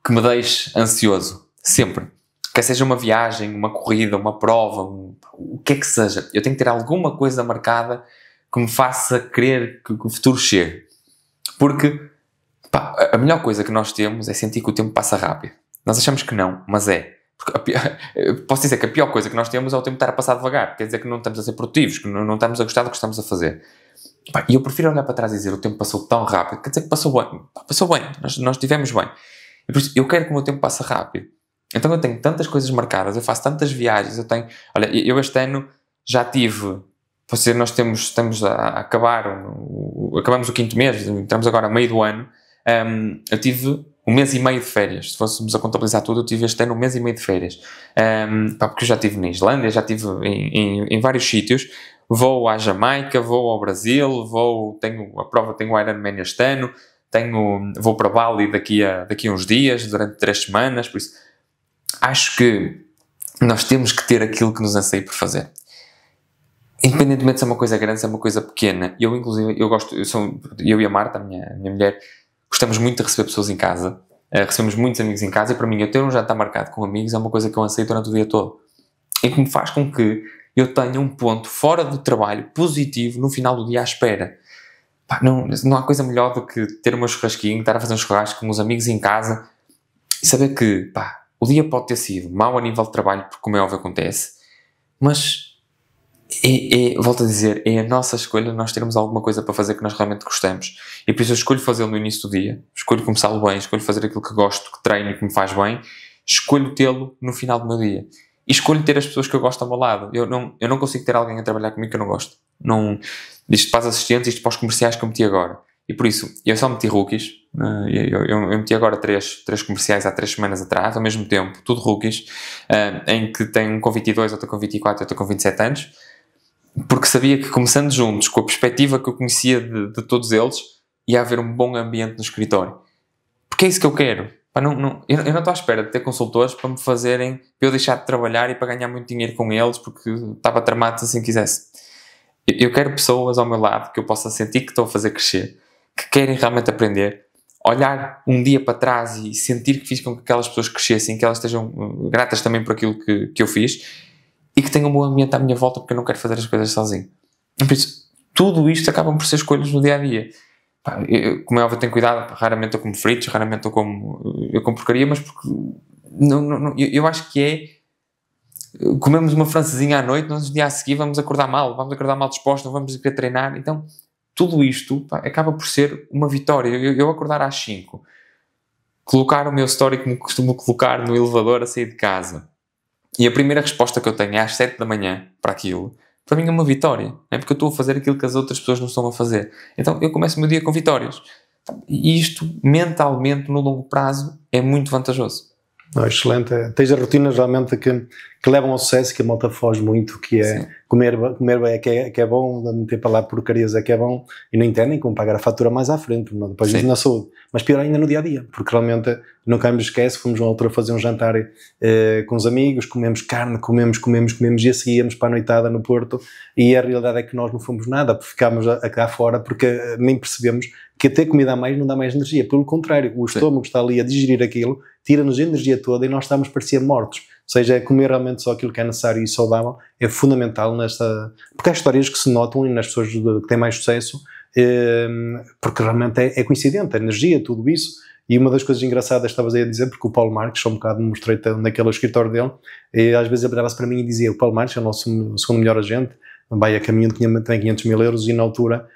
que me deixe ansioso. Sempre. Quer seja uma viagem, uma corrida, uma prova, o que é que seja. Eu tenho que ter alguma coisa marcada que me faça querer que o futuro chegue. Porque a melhor coisa que nós temos é sentir que o tempo passa rápido. Nós achamos que não, mas é. Porque posso dizer que a pior coisa que nós temos é o tempo estar a passar devagar. Quer dizer que não estamos a ser produtivos, que não estamos a gostar do que estamos a fazer. E eu prefiro olhar para trás e dizer o tempo passou tão rápido, quer dizer que passou bem, nós estivemos bem. E por isso eu quero que o meu tempo passe rápido. Então eu tenho tantas coisas marcadas, eu faço tantas viagens, olha, eu este ano já tive, nós estamos a acabamos o 5º mês, estamos agora a meio do ano, eu tive 1 mês e meio de férias. Se fôssemos a contabilizar tudo, eu tive este ano 1 mês e meio de férias. Porque eu já estive na Islândia, já estive em vários sítios. Vou à Jamaica, vou ao Brasil, tenho o Ironman este ano, vou para Bali daqui a uns dias, durante 3 semanas. Por isso, acho que nós temos que ter aquilo que nos anseia por fazer. Independentemente se é uma coisa grande, se é uma coisa pequena. Inclusive, eu e a Marta, a minha mulher, gostamos muito de receber pessoas em casa. Recebemos muitos amigos em casa e para mim eu ter um jantar marcado com amigos é uma coisa que eu anseio durante o dia todo. E que me faz com que eu tenha um ponto fora do trabalho positivo no final do dia à espera. Não há coisa melhor do que ter o meu churrasquinho, estar a fazer um churrasco com os amigos em casa e saber que o dia pode ter sido mau a nível de trabalho, porque como é óbvio acontece, mas volto a dizer, é a nossa escolha nós termos alguma coisa para fazer que nós realmente gostamos. E por isso eu escolho fazê-lo no início do dia, escolho começá-lo bem, escolho fazer aquilo que gosto, que treino e que me faz bem, escolho tê-lo no final do meu dia. E escolho ter as pessoas que eu gosto ao meu lado. Eu não consigo ter alguém a trabalhar comigo que eu não gosto. Isto para as assistentes, isto para os comerciais que eu meti agora. E por isso, eu só meti rookies. Eu meti agora 3 comerciais há 3 semanas atrás, ao mesmo tempo, tudo rookies, em que tem um com 22, outro com 24, outro com 27 anos. Porque sabia que começando juntos, com a perspectiva que eu conhecia de todos eles, ia haver um bom ambiente no escritório. Porque é isso que eu quero. Eu não estou à espera de ter consultores para me fazerem, para eu deixar de trabalhar e para ganhar muito dinheiro com eles, porque estava tramado se assim quisesse. Eu quero pessoas ao meu lado que eu possa sentir que estou a fazer crescer, que querem realmente aprender, olhar um dia para trás e sentir que fiz com que aquelas pessoas crescessem, que elas estejam gratas também por aquilo que eu fiz, e que tenham um bom ambiente à minha volta, porque eu não quero fazer as coisas sozinho. Por isso, tudo isto acabam por ser escolhas no dia-a-dia. Como é óbvio, eu tenho cuidado, raramente eu como fritos, raramente eu como porcaria, mas porque eu acho que comemos uma francesinha à noite, no dia a seguir vamos acordar mal dispostos, não vamos querer treinar. Então, tudo isto acaba por ser uma vitória. Eu acordar às 5, colocar o meu story como costumo colocar no elevador a sair de casa, e a primeira resposta que eu tenho é às 7 da manhã para aquilo, para mim é uma vitória, não é? Porque eu estou a fazer aquilo que as outras pessoas não estão a fazer. Então eu começo o meu dia com vitórias. E isto, mentalmente, no longo prazo, é muito vantajoso. Excelente. Tens as rotinas realmente que levam ao sucesso, que a malta foge muito, que é comer bem é que é bom, meter para lá porcarias é que é bom, e não entendem como pagar a fatura mais à frente, depois disso na saúde. Mas pior ainda no dia-a-dia, porque realmente nunca me esquece, fomos uma altura fazer um jantar com os amigos, comemos carne, comemos, e a seguir íamos para a noitada no Porto, e a realidade é que nós não fomos nada, porque ficámos cá fora, porque nem percebemos que ter comida a mais não dá mais energia. Pelo contrário, o estômago está ali a digerir aquilo, tira-nos a energia toda e nós estamos parecia mortos. Ou seja, comer realmente só aquilo que é necessário e saudável é fundamental nesta... Porque há histórias que se notam nas pessoas que têm mais sucesso, porque realmente é coincidente, a energia, tudo isso. E uma das coisas engraçadas que estavas aí a dizer, porque o Paulo Marques, só um bocado mostrei-te naquele escritório dele, e às vezes ele virava-se para mim e dizia: o Paulo Marques é o nosso segundo melhor agente, vai a caminho de 500 mil euros, e na altura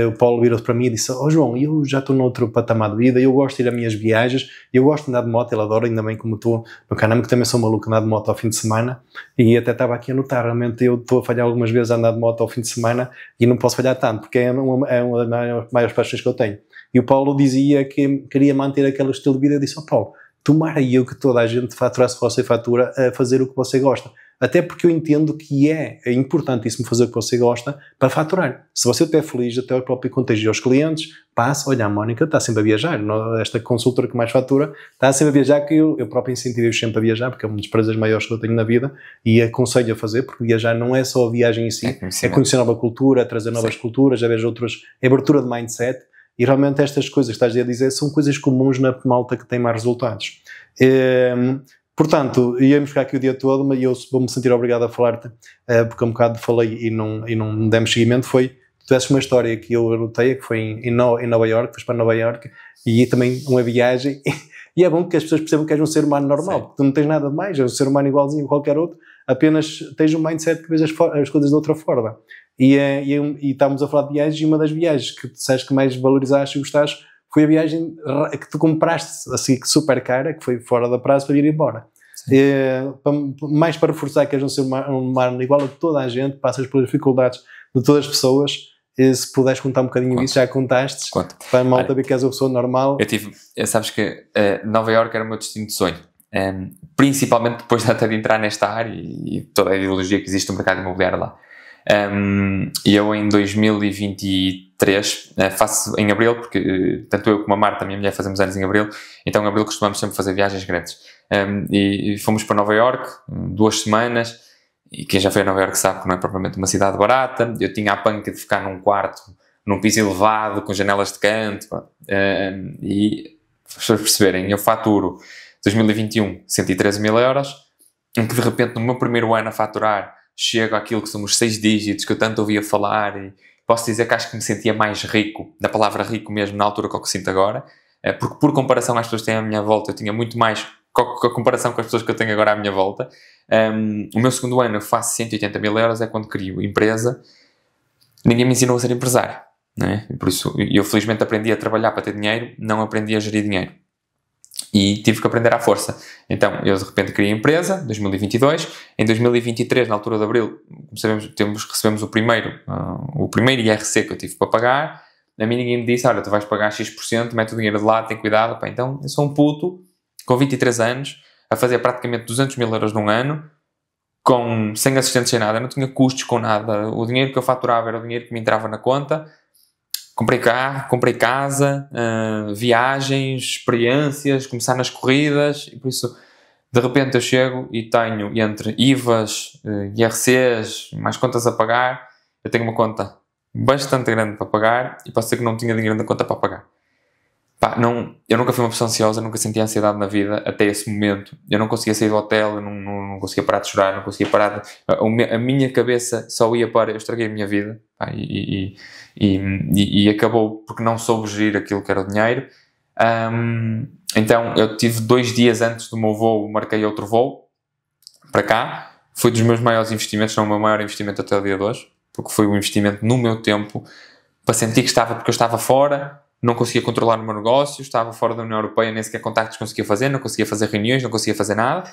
o Paulo virou-se para mim e disse: João, eu já estou noutro patamar de vida, eu gosto de ir a minhas viagens, eu gosto de andar de moto, ele adora, ainda bem como estou no Canama, que também sou maluco andar de moto ao fim de semana, e até estava aqui a notar, realmente eu estou a falhar algumas vezes a andar de moto ao fim de semana, e não posso falhar tanto, porque é uma das maiores paixões que eu tenho. E o Paulo dizia que queria manter aquele estilo de vida. Eu disse: Paulo, tomara eu que toda a gente faturasse você fatura a fazer o que você gosta. Até porque eu entendo que é importantíssimo fazer o que você gosta para faturar. Se você estiver feliz, até o próprio contagia aos clientes, passa, olha, a Mónica está sempre a viajar, esta consultora que mais fatura está sempre a viajar, que eu próprio incentivo sempre a viajar, porque é um dos prazeres maiores que eu tenho na vida, e aconselho a fazer, porque viajar não é só a viagem em si, é conhecer nova cultura, é trazer novas culturas, é ver outras, é abertura de mindset, e realmente estas coisas que estás a dizer são coisas comuns na malta que tem mais resultados. Portanto, íamos ficar aqui o dia todo, mas eu vou-me sentir obrigado a falar-te, porque um bocado falei e não demos seguimento. Tu tivesse uma história que eu anotei, que foi em Nova Iorque, foste para Nova Iorque, e também uma viagem, e é bom que as pessoas percebam que és um ser humano normal, porque tu não tens nada de mais, és um ser humano igualzinho a qualquer outro, apenas tens um mindset que vês as coisas de outra forma. E estávamos a falar de viagens, e uma das viagens que tu disseste que mais valorizaste e gostaste foi a viagem que tu compraste, assim, super cara, que foi fora da prazo para ir embora. Mais para reforçar que és um ser humano igual a toda a gente, passas pelas dificuldades de todas as pessoas. Se puderes contar um bocadinho disso, já contaste, para a malta ver que és uma pessoa normal. Sabes que Nova Iorque era o meu destino de sonho, principalmente depois até de entrar nesta área e toda a ideologia que existe no mercado imobiliário lá. E eu em 2023 faço em Abril, porque tanto eu como a Marta, a minha mulher, fazemos anos em Abril, então em Abril costumamos sempre fazer viagens grandes, e fomos para Nova Iorque 2 semanas, e quem já foi a Nova Iorque sabe que não é propriamente uma cidade barata. Eu tinha a panca de ficar num quarto, num piso elevado, com janelas de canto, e para vocês perceberem, eu faturo 2021 113 mil euros, em que de repente no meu primeiro ano a faturar chego àquilo que são os 6 dígitos que eu tanto ouvia falar, e posso dizer que acho que me sentia mais rico, da palavra rico mesmo, na altura que eu sinto agora, porque por comparação às pessoas que têm à minha volta, eu tinha muito mais a comparação com as pessoas que eu tenho agora à minha volta. O meu segundo ano eu faço 180 mil euros, é quando crio empresa. Ninguém me ensinou a ser empresário, não é? Por isso eu felizmente aprendi a trabalhar para ter dinheiro, não aprendi a gerir dinheiro. E tive que aprender à força. Então, eu de repente criei a empresa, 2022. Em 2023, na altura de Abril, recebemos o primeiro IRC que eu tive para pagar. A mim ninguém me disse, olha, tu vais pagar X%, mete o dinheiro de lado, tem cuidado. Pá, então, eu sou um puto, com 23 anos, a fazer praticamente 200 mil euros num ano, sem assistentes, sem nada. Eu não tinha custos com nada. O dinheiro que eu faturava era o dinheiro que me entrava na conta. Comprei carro, comprei casa, viagens, experiências, começar nas corridas, e por isso de repente eu chego e tenho entre IVAs, IRCs, mais contas a pagar, eu tenho uma conta bastante grande para pagar e posso dizer que não tinha dinheiro na conta para pagar. Eu nunca fui uma pessoa ansiosa, nunca senti ansiedade na vida até esse momento. Eu não conseguia sair do hotel, eu não conseguia parar de chorar, não conseguia parar de... A minha cabeça só ia para... Eu estraguei a minha vida, e acabou porque não soube gerir aquilo que era o dinheiro. Então eu tive 2 dias antes do meu voo, marquei outro voo para cá. Foi dos meus maiores investimentos, não o meu maior investimento até o dia de hoje, porque foi um investimento no meu tempo, para sentir que porque eu estava fora, não conseguia controlar o meu negócio, estava fora da União Europeia, nem sequer contactos conseguia fazer, não conseguia fazer reuniões, não conseguia fazer nada.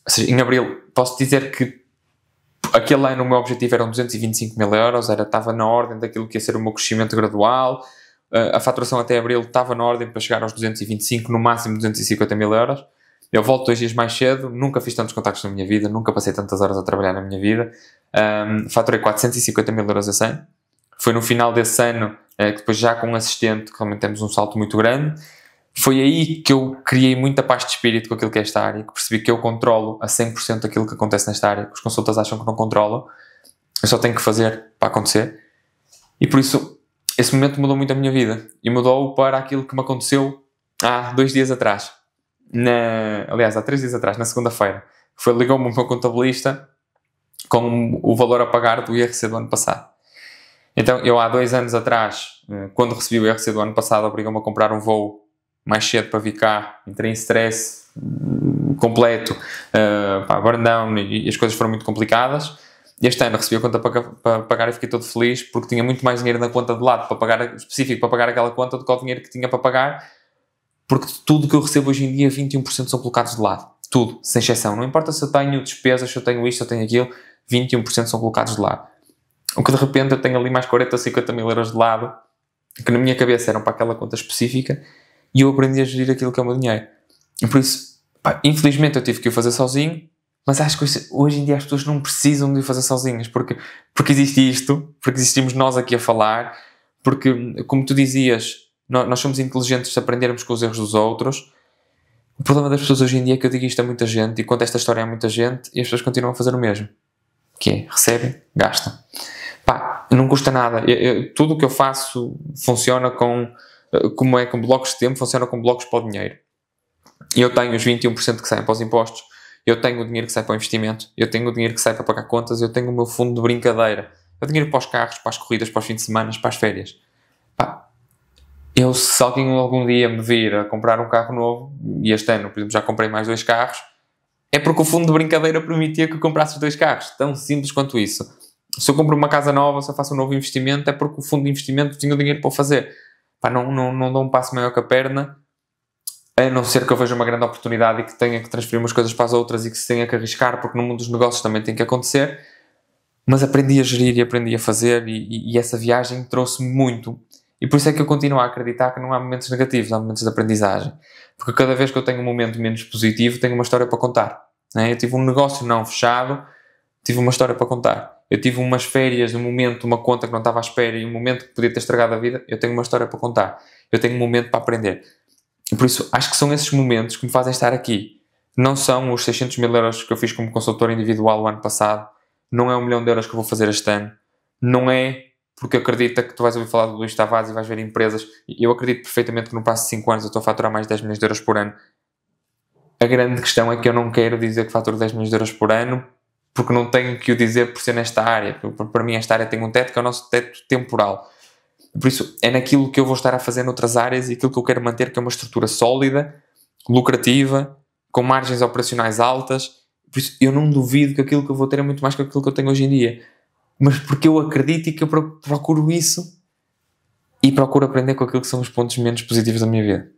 Ou seja, em Abril, posso dizer que aquele ano o meu objetivo eram 225 mil euros, estava na ordem daquilo que ia ser o meu crescimento gradual. A faturação até Abril estava na ordem para chegar aos 225, no máximo 250 mil euros. Eu volto 2 dias mais cedo, nunca fiz tantos contactos na minha vida, nunca passei tantas horas a trabalhar na minha vida. Faturei 450 mil euros esse ano. Foi no final desse ano, que depois já com um assistente, que realmente temos um salto muito grande. Foi aí que eu criei muita paz de espírito com aquilo que é esta área, que percebi que eu controlo a 100% aquilo que acontece nesta área, que os consultores acham que não controlam. Eu só tenho que fazer para acontecer. E por isso, esse momento mudou muito a minha vida. E mudou para aquilo que me aconteceu há 2 dias atrás. Aliás, há 3 dias atrás, na segunda-feira. Ligou-me o meu contabilista com o valor a pagar do IRC do ano passado. Então, eu há 2 anos atrás, quando recebi o IRC do ano passado, obrigou-me a comprar um voo mais cedo para vir cá, entrei em stress completo, burn down, e as coisas foram muito complicadas. Este ano recebi a conta para pagar e fiquei todo feliz, porque tinha muito mais dinheiro na conta de lado específico para pagar aquela conta do que o dinheiro que tinha para pagar, porque tudo que eu recebo hoje em dia, 21% são colocados de lado. Tudo, sem exceção. Não importa se eu tenho despesas, se eu tenho isto, se eu tenho aquilo, 21% são colocados de lado. O que de repente eu tenho ali mais 40 ou 50 mil euros de lado, que na minha cabeça eram para aquela conta específica, e eu aprendi a gerir aquilo que é o meu dinheiro. E por isso, infelizmente eu tive que o fazer sozinho, mas acho que hoje em dia as pessoas não precisam de o fazer sozinhas, porque existe isto, porque existimos nós aqui a falar, porque, como tu dizias, nós somos inteligentes se aprendermos com os erros dos outros. O problema das pessoas hoje em dia é que eu digo isto a muita gente, e conto esta história a muita gente, e as pessoas continuam a fazer o mesmo. Que é, recebem, gastam. Não custa nada. Tudo o que eu faço funciona com blocos de tempo, funciona com blocos para o dinheiro. Eu tenho os 21% que saem para os impostos, eu tenho o dinheiro que sai para o investimento, eu tenho o dinheiro que sai para pagar contas, eu tenho o meu fundo de brincadeira, eu tenho dinheiro para os carros, para as corridas, para os fins de semana, para as férias. Se alguém algum dia me vir a comprar um carro novo, e este ano, por exemplo, já comprei mais 2 carros, é porque o fundo de brincadeira permitia que eu comprasse os 2 carros. Tão simples quanto isso. Se eu compro uma casa nova, se eu faço um novo investimento, é porque o fundo de investimento tinha o dinheiro para o fazer. Não dou um passo maior que a perna. a não ser que eu veja uma grande oportunidade e que tenha que transferir umas coisas para as outras e que se tenha que arriscar, porque no mundo dos negócios também tem que acontecer. Mas aprendi a gerir e aprendi a fazer, e essa viagem trouxe-me muito. E por isso é que eu continuo a acreditar que não há momentos negativos, há momentos de aprendizagem. Porque cada vez que eu tenho um momento menos positivo, tenho uma história para contar. Né? Eu tive um negócio não fechado, tive uma história para contar. Eu tive umas férias, um momento, uma conta que não estava à espera e um momento que podia ter estragado a vida, eu tenho uma história para contar. Eu tenho um momento para aprender. E por isso, acho que são esses momentos que me fazem estar aqui. Não são os 600 mil euros que eu fiz como consultor individual o ano passado, não é 1 milhão de euros que eu vou fazer este ano, não é porque acredita que tu vais ouvir falar do Luís Tavares e vais ver empresas. Eu acredito perfeitamente que no passo de 5 anos eu estou a faturar mais de 10 milhões de euros por ano. A grande questão é que eu não quero dizer que faturo 10 milhões de euros por ano, porque não tenho que o dizer por ser nesta área. Para mim esta área tem um teto que é o nosso teto temporal. Por isso é naquilo que eu vou estar a fazer noutras áreas e aquilo que eu quero manter, que é uma estrutura sólida, lucrativa, com margens operacionais altas. Por isso eu não duvido que aquilo que eu vou ter é muito mais que aquilo que eu tenho hoje em dia. Mas porque eu acredito e que eu procuro isso e procuro aprender com aquilo que são os pontos menos positivos da minha vida.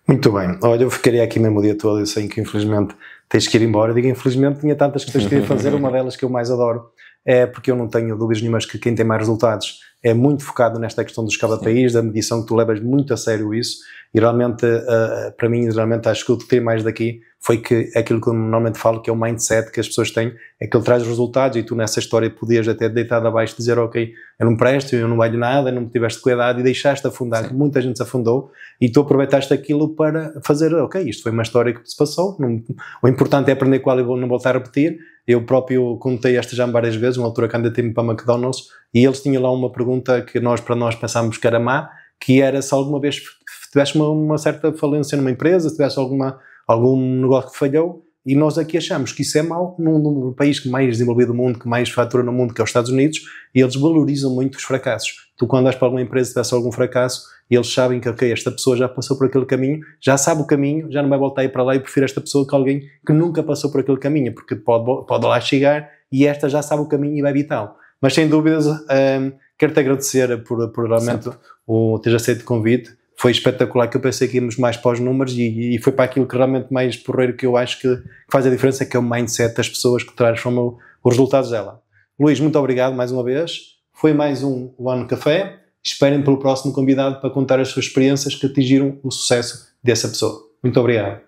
Muito bem. Olha, eu ficaria aqui mesmo o dia todo, eu sei que infelizmente tens que ir embora. Eu digo infelizmente, tinha tantas coisas que eu ia fazer, uma delas que eu mais adoro é porque eu não tenho dúvidas nenhumas que quem tem mais resultados é muito focado nesta questão dos KPIs, da medição, que tu levas muito a sério isso, e realmente, para mim, realmente acho que o que tem mais daqui foi que aquilo que eu normalmente falo, que é o mindset que as pessoas têm, é que ele traz os resultados, e tu nessa história podias até deitado abaixo e dizer, ok, eu não presto, eu não valho nada, não me tiveste cuidado, e deixaste afundar, muita gente se afundou, e tu aproveitaste aquilo para fazer, ok, isto foi uma história que se passou, o importante é aprender qual e não voltar a repetir. Eu próprio contei esta já várias vezes, uma altura candidatei-me para a McDonald's, e eles tinham lá uma pergunta que para nós pensámos que era má, que era se alguma vez tivesse uma certa falência numa empresa, se tivesse algum negócio que falhou, e nós aqui achamos que isso é mau num país que mais desenvolvido do mundo, que mais fatura no mundo, que é os Estados Unidos, e eles valorizam muito os fracassos. Tu, quando vais para alguma empresa e tivesse algum fracasso, eles sabem que, ok, esta pessoa já passou por aquele caminho, já sabe o caminho, já não vai voltar a ir para lá, e prefiro esta pessoa que alguém que nunca passou por aquele caminho, porque pode lá chegar e esta já sabe o caminho e vai evitá-lo. Mas sem dúvidas, quero-te agradecer por realmente teres aceito o convite. Foi espetacular, que eu pensei que íamos mais para os números e foi para aquilo que realmente mais porreiro que eu acho que faz a diferença, que é o mindset das pessoas que transformam os resultados dela. Luís, muito obrigado mais uma vez. Foi mais um One Café. Esperem pelo próximo convidado para contar as suas experiências que atingiram o sucesso dessa pessoa. Muito obrigado.